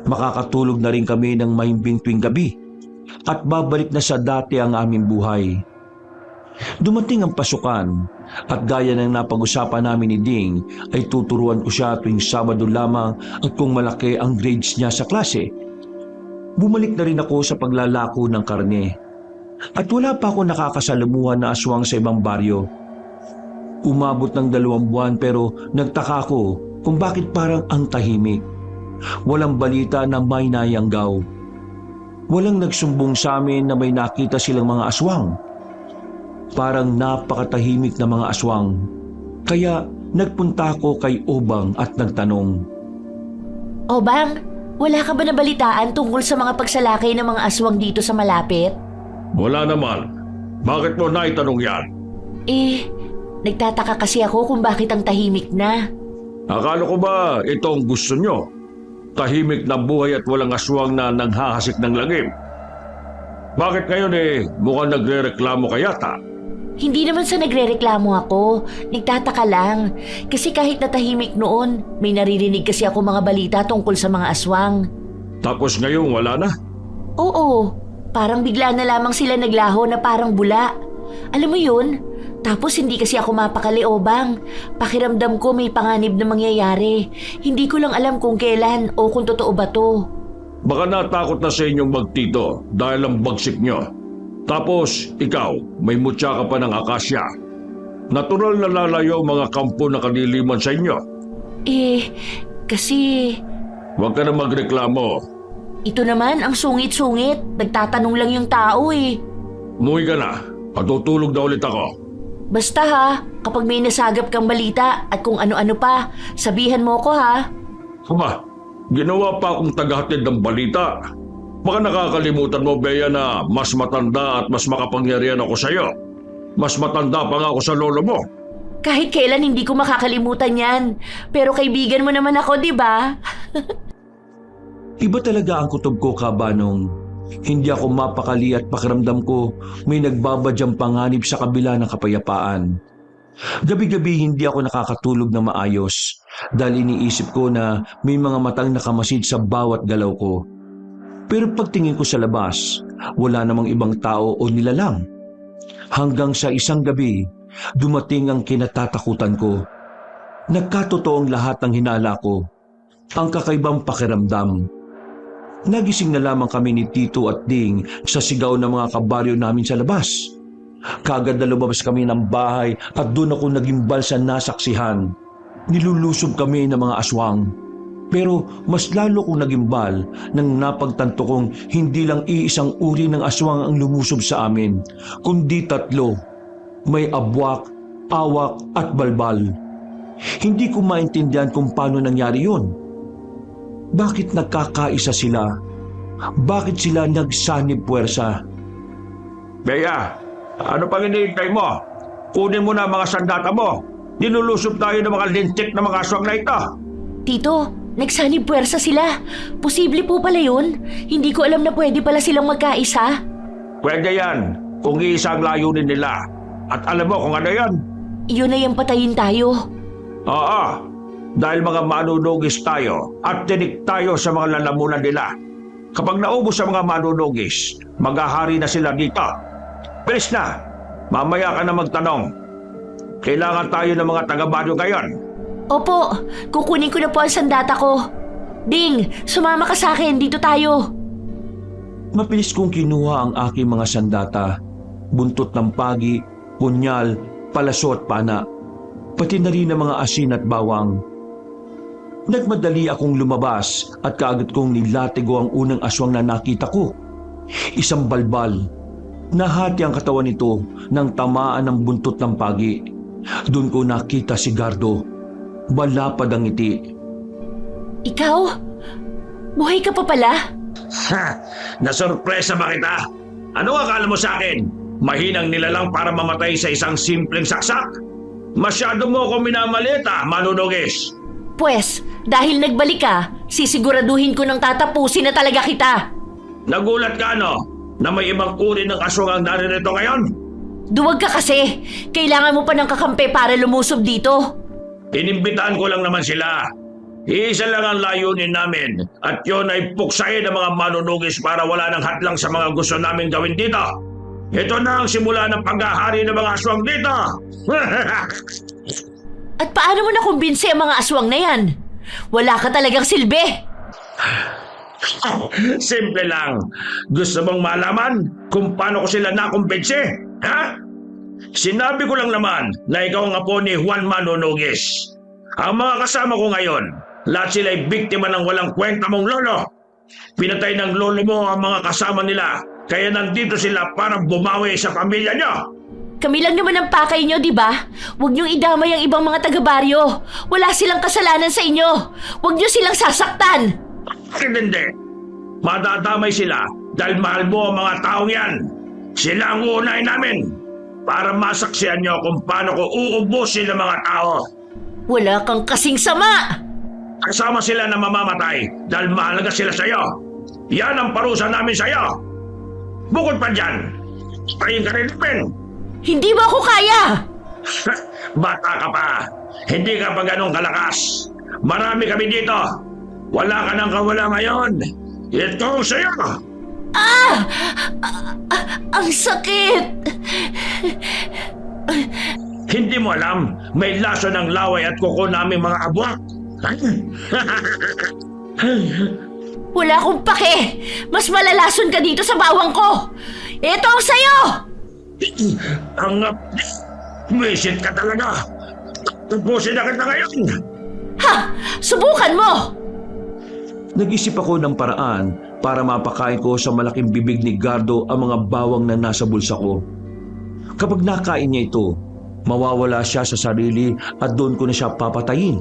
Makakatulog na rin kami ng mahimbing tuwing gabi at babalik na sa dati ang aming buhay. Dumating ang pasukan at gaya ng napag-usapan namin ni Ding ay tuturuan ko siya tuwing Sabado lamang at kung malaki ang grades niya sa klase. Bumalik na rin ako sa paglalako ng karne at wala pa ako nakakasalamuhan na aswang sa ibang baryo. Umabot ng 2 buwan pero nagtaka ako kung bakit parang ang tahimik. Walang balita na may nayanggaw. Walang nagsumbong sa amin na may nakita silang mga aswang. Parang napakatahimik na mga aswang. Kaya nagpunta ako kay Obang at nagtanong. Obang, wala ka ba nabalitaan tungkol sa mga pagsalakay ng mga aswang dito sa malapit? Wala naman. Bakit mo naitanong yan? Nagtataka kasi ako kung bakit ang tahimik na. Akala ko ba itong gusto nyo? Tahimik na buhay at walang aswang na nanghahasik ng lagim. Bakit ngayon mukhang nagre-reklamo ka yata? Hindi naman sa nagre-reklamo ako. Nagtataka lang. Kasi kahit natahimik noon, may naririnig kasi ako mga balita tungkol sa mga aswang. Tapos ngayon wala na? Oo, parang bigla na lamang sila naglaho na parang bula. Alam mo yun? Tapos hindi kasi ako mapakali, Obang. Pakiramdam ko may panganib na mangyayari. Hindi ko lang alam kung kailan o kung totoo ba to. Baka natakot na sa inyong magtito dahil ang bagsik nyo. Tapos, ikaw, may mutya ka pa ng akasya. Natural na lalayo ang mga kampo na kadiliman sa inyo. Kasi... Huwag ka na magreklamo. Ito naman ang sungit-sungit. Nagtatanong lang yung tao Umuwi ka na. Patutulog na ulit ako. Basta ha, kapag may nasagap kang balita at kung ano-ano pa, sabihan mo ko ha. Aba, ginawa pa akong tagahatid ng balita. Baka nakakalimutan mo, Bea, na mas matanda at mas makapangyarihan ako sa'yo. Mas matanda pa nga ako sa lolo mo. Kahit kailan hindi ko makakalimutan yan. Pero kaibigan mo naman ako, di ba? Iba talaga ang kutob ko, Kabanong. Hindi ako mapakali at pakiramdam ko may nagbabadyang panganib sa kabila ng kapayapaan. Gabi-gabi hindi ako nakakatulog na maayos dahil iniisip ko na may mga matang nakamasid sa bawat galaw ko. Pero pagtingin ko sa labas, wala namang ibang tao o nilalang. Hanggang sa isang gabi, dumating ang kinatatakutan ko. Nagkatotoong lahat ng hinala ko. Ang kakaibang pakiramdam. Nagising na lamang kami ni Tito at Ding sa sigaw ng mga kabaryo namin sa labas. Kaagad na lumabas kami ng bahay at doon ako nagimbal sa nasaksihan. Nilulusob kami ng mga aswang. Pero mas lalo kong nagimbal nang napagtanto kong hindi lang iisang uri ng aswang ang lumusob sa amin, kundi 3. May abwak, awak at balbal. Hindi ko maintindihan kung paano nangyari yun. Bakit nagkakaisa sila? Bakit sila nagsanib puwersa? Bea, ano pang iniintay mo? Kunin mo na mga sandata mo. Nilulusob tayo ng mga lintik na mga aswang na ito. Tito, nagsanib puwersa sila. Posible po pala yun. Hindi ko alam na pwede pala silang magkaisa. Pwede yan kung iisa ang layunin nila. At alam mo kung ano yan? Iyon na yung patayin tayo. Oo, dahil mga manunugis tayo at tinik tayo sa mga lalamunan nila. Kapag naubos sa mga manunugis, maghahari na sila dito. Bilis na, mamaya ka na magtanong. Kailangan tayo ng mga taga-baryo ngayon. Opo, kukunin ko na po ang sandata ko. Ding, sumama ka sa akin. Dito tayo. Mabilis kong kinuha ang aking mga sandata, buntot ng pagi, punyal, palaso at pana, pati na rin ang mga asin at bawang. Nagmadali akong lumabas at kaagad kong nilatigo ang unang aswang na nakita ko. Isang balbal. Nahati ang katawan nito nang tamaan ng buntot ng pagi. Doon ko nakita si Gardo. Balapad ang ngiti. Ikaw? Buhay ka pa pala? Ha! Nasurpresa ba kita? Ano akala mo sa akin? Mahinang nilalang para mamatay sa isang simpleng saksak? Masyado mo ako minamalita, manunugis. Pwes, dahil nagbalik ka, sisiguraduhin ko nang tatapusin na talaga kita. Nagulat ka no? Na may ibang uri ng aswang ang naririto ngayon? Duwag ka kasi. Kailangan mo pa ng kakampi para lumusob dito. Inimbitahan ko lang naman sila. Iisa lang ang layunin namin at yun ay puksain ang mga manunugis para wala nang hadlang sa mga gusto namin gawin dito. Ito na ang simula ng paghahari ng mga aswang dito. At paano mo nakumbinsi ang mga aswang na yan? Wala ka talagang silbi. Simple lang. Gusto mong malaman kung paano ko sila nakumbinsi? Ha? Sinabi ko lang naman na ikaw ang apo ni Juan Manunugis. Ang mga kasama ko ngayon, lahat sila ay biktima ng walang kwenta mong lolo. Pinatay ng lolo mo ang mga kasama nila, kaya nandito sila para bumawi sa pamilya niyo. Kami lang naman ang pakay nyo, di ba? Huwag niyong idamay ang ibang mga taga-baryo. Wala silang kasalanan sa inyo. Huwag niyo silang sasaktan. Hindi. Madadamay sila dahil mahal mo ang mga taong yan. Sila ang uunahin namin para masaksihan niyo kung paano ko uubusin ang mga tao. Wala kang kasing sama. Kasama sila na mamamatay dahil mahalaga sila sa iyo. Yan ang parusa namin sa iyo. Bukod pa dyan, tayin ka rin namin. Hindi mo ako kaya. Bata ka pa. Hindi ka pa ganun kalakas. Marami kami dito. Wala ka nang kawala ngayon. Ito sa'yo. Ang sakit. Hindi mo alam, may laso ng laway at kuko namin mga abwak. Wala akong pake. Mas malalason ka dito sa bawang ko. Ito ang sayo. Ang misit ka talaga. Tapusin na kita ngayon. Ha! Subukan mo. Nag-isip ako ng paraan para mapakain ko sa malaking bibig ni Gardo ang mga bawang na nasa bulsa ko. Kapag nakain niya ito, mawawala siya sa sarili at doon ko na siya papatayin.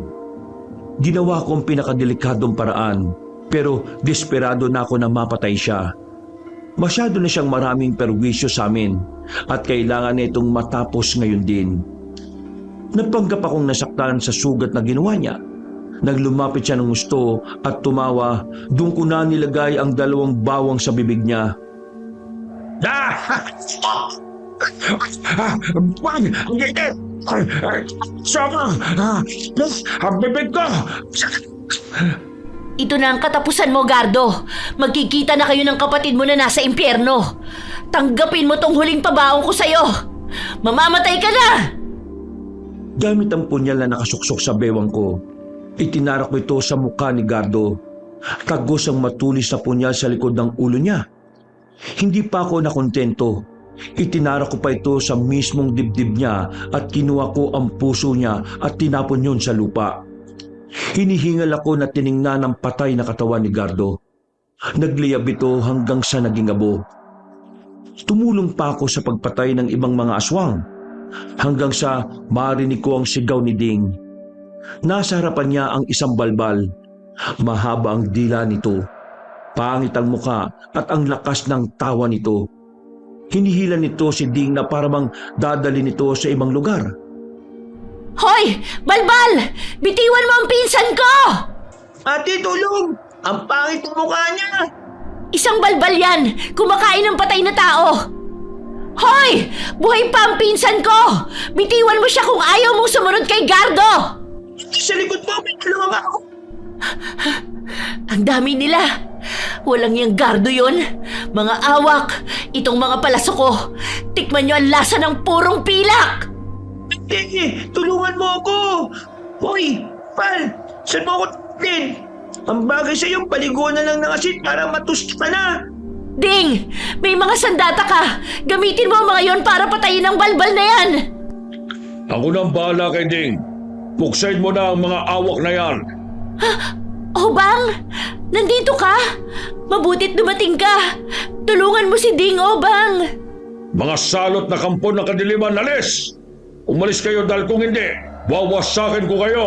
Ginawa ko ang pinakadelikadong paraan, pero desperado na ako na mapatay siya. Masyado na siyang maraming perwisyo sa amin at kailangan na itong matapos ngayon din. Nagpanggap akong nasaktan sa sugat na ginawa niya. Naglumapit siya ng gusto at tumawa. Doon ko na nilagay ang 2 bawang sa bibig niya. Wag! Ang gigit! Saka! Ang bibig ko! Ito na ang katapusan mo, Gardo. Magkikita na kayo ng kapatid mo na nasa impyerno. Tanggapin mo tong huling pabaong ko sa'yo. Mamamatay ka na! Gamit ang punyal na nakasuksok sa bewang ko, itinarak ko ito sa mukha ni Gardo. Tagos ang matulis na punyal sa likod ng ulo niya. Hindi pa ako nakontento. Itinarak ko pa ito sa mismong dibdib niya at kinuha ko ang puso niya at tinapon yun sa lupa. Hinihingal ako na tiningnan ang patay na katawan ni Gardo. Nagliyab ito hanggang sa naging abo. Tumulong pa ako sa pagpatay ng ibang mga aswang hanggang sa marinig ko ang sigaw ni Ding. Nasa harapan niya ang isang balbal. Mahaba ang dila nito. Pangit ang muka at ang lakas ng tawa nito. Hinihila nito si Ding na parang dadali nito sa ibang lugar. Hoy! Balbal! Bitiwan mo ang pinsan ko! Ate, tulong! Ang pangit ng mukha niya! Isang balbal yan! Kumakain ng patay na tao! Hoy! Buhay pa ang pinsan ko! Bitiwan mo siya kung ayaw mong sumunod kay Gardo! Sa likod mo, may tulungan ako! Ang dami nila! Walang yung Gardo yun! Mga awak! Itong mga palaso ko! Tikman nyo ang lasa ng purong pilak! Hindi! Tulungan mo ako! Hoy! Pal! Saan mo ako din? Ang bagay sa iyong paliguan na lang ng asin para matusto ka na. Ding! May mga sandata ka! Gamitin mo ang mga yon para patayin ang balbal na yan! Ako nang bahala kay Ding. Puksain mo na ang mga awak na yan. Obang! Nandito ka? Mabutit dumating ka! Tulungan mo si Ding, Obang! Mga salot na kampo ng kadiliman, alis! Umalis kayo dahil kung hindi, wawasakin ko kayo.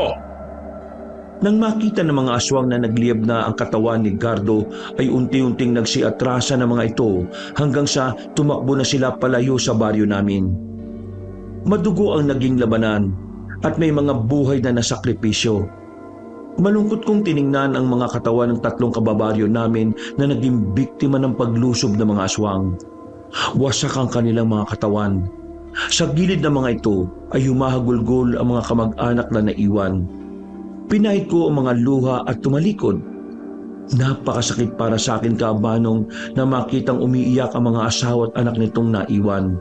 Nang makita ng mga aswang na nagliyab na ang katawan ni Gardo ay unti-unting nagsiatrasa ng mga ito hanggang sa tumakbo na sila palayo sa baryo namin. Madugo ang naging labanan at may mga buhay na nasakripisyo. Malungkot kong tiningnan ang mga katawan ng 3 kababaryo namin na naging biktima ng paglusob ng mga aswang. Wasak ang kanilang mga katawan. Sa gilid ng mga ito ay humahagulgol ang mga kamag-anak na naiwan. Pinahid ko ang mga luha at tumalikod. Napakasakit para sa akin, Kaabanong, na makitang umiiyak ang mga asawa at anak nitong naiwan.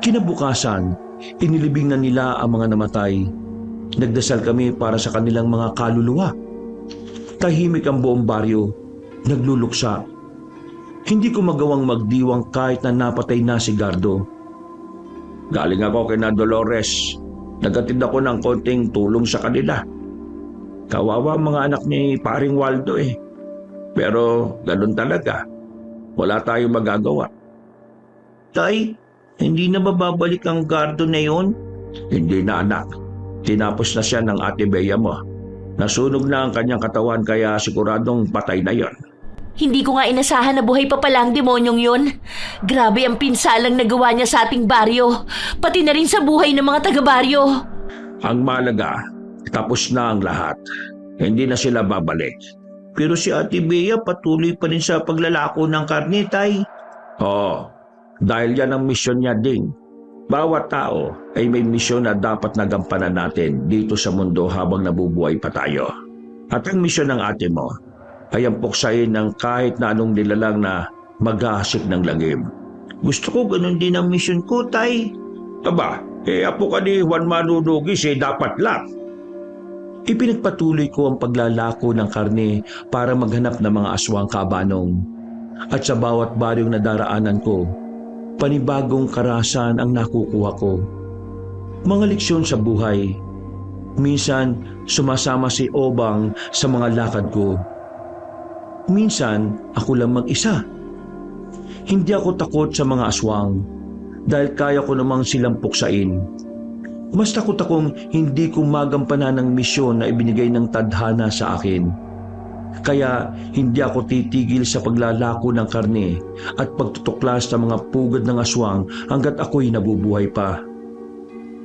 Kinabukasan, inilibing na nila ang mga namatay. Nagdasal kami para sa kanilang mga kaluluwa. Tahimik ang buong baryo, nagluluksa. Hindi ko magawang magdiwang kahit na napatay na si Gardo. Galing ako kay na Dolores. Nagatid ako ng konting tulong sa kanila. Kawawa ang mga anak ni Paring Waldo eh. Pero ganun talaga. Wala tayong magagawa. Tay, hindi na bababalik ang Gardo na yon? Hindi na, anak. Tinapos na siya ng Ate Bea mo. Nasunog na ang kanyang katawan kaya siguradong patay na yon. Hindi ko nga inasahan na buhay pa pala ang demonyong yun. Grabe ang pinsalang nagawa niya sa ating baryo. Pati na rin sa buhay ng mga taga-baryo. Ang malaga, tapos na ang lahat. Hindi na sila babalik. Pero si Ate Bea patuloy pa rin sa paglalako ng karne, Tay. Oo, dahil yan ang misyon niya, Ding. Bawat tao ay may misyon na dapat nagampanan natin dito sa mundo habang nabubuhay pa tayo. At ang misyon ng ate mo ay ang puksain ng kahit na anong nilalang na maghahasik ng lagim. Gusto ko ganun din ang mission ko, Tay. Aba, apo ka ni Juan Manunugis dapat lang. Ipinagpatuloy ko ang paglalako ng karne para maghanap ng mga aswang, Kaabanong. At sa bawat baryong nadaraanan ko, panibagong karasan ang nakukuha ko. Mga leksyon sa buhay. Minsan, sumasama si Obang sa mga lakad ko. Minsan, ako lang mag-isa. Hindi ako takot sa mga aswang dahil kaya ko namang silang puksain. Mas takot akong hindi ko magampanan ng misyon na ibinigay ng tadhana sa akin. Kaya hindi ako titigil sa paglalako ng karne at pagtutuklas ng mga pugad ng aswang hanggat ako'y nabubuhay pa.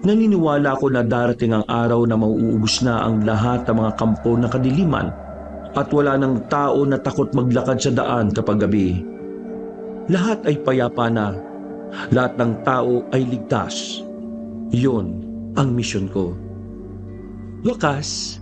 Naniniwala ako na darating ang araw na mauubos na ang lahat ng mga kampo ng kadiliman at wala ng tao na takot maglakad sa daan kapag gabi. Lahat ay payapa na. Lahat ng tao ay ligtas. Yun ang misyon ko. Wakas,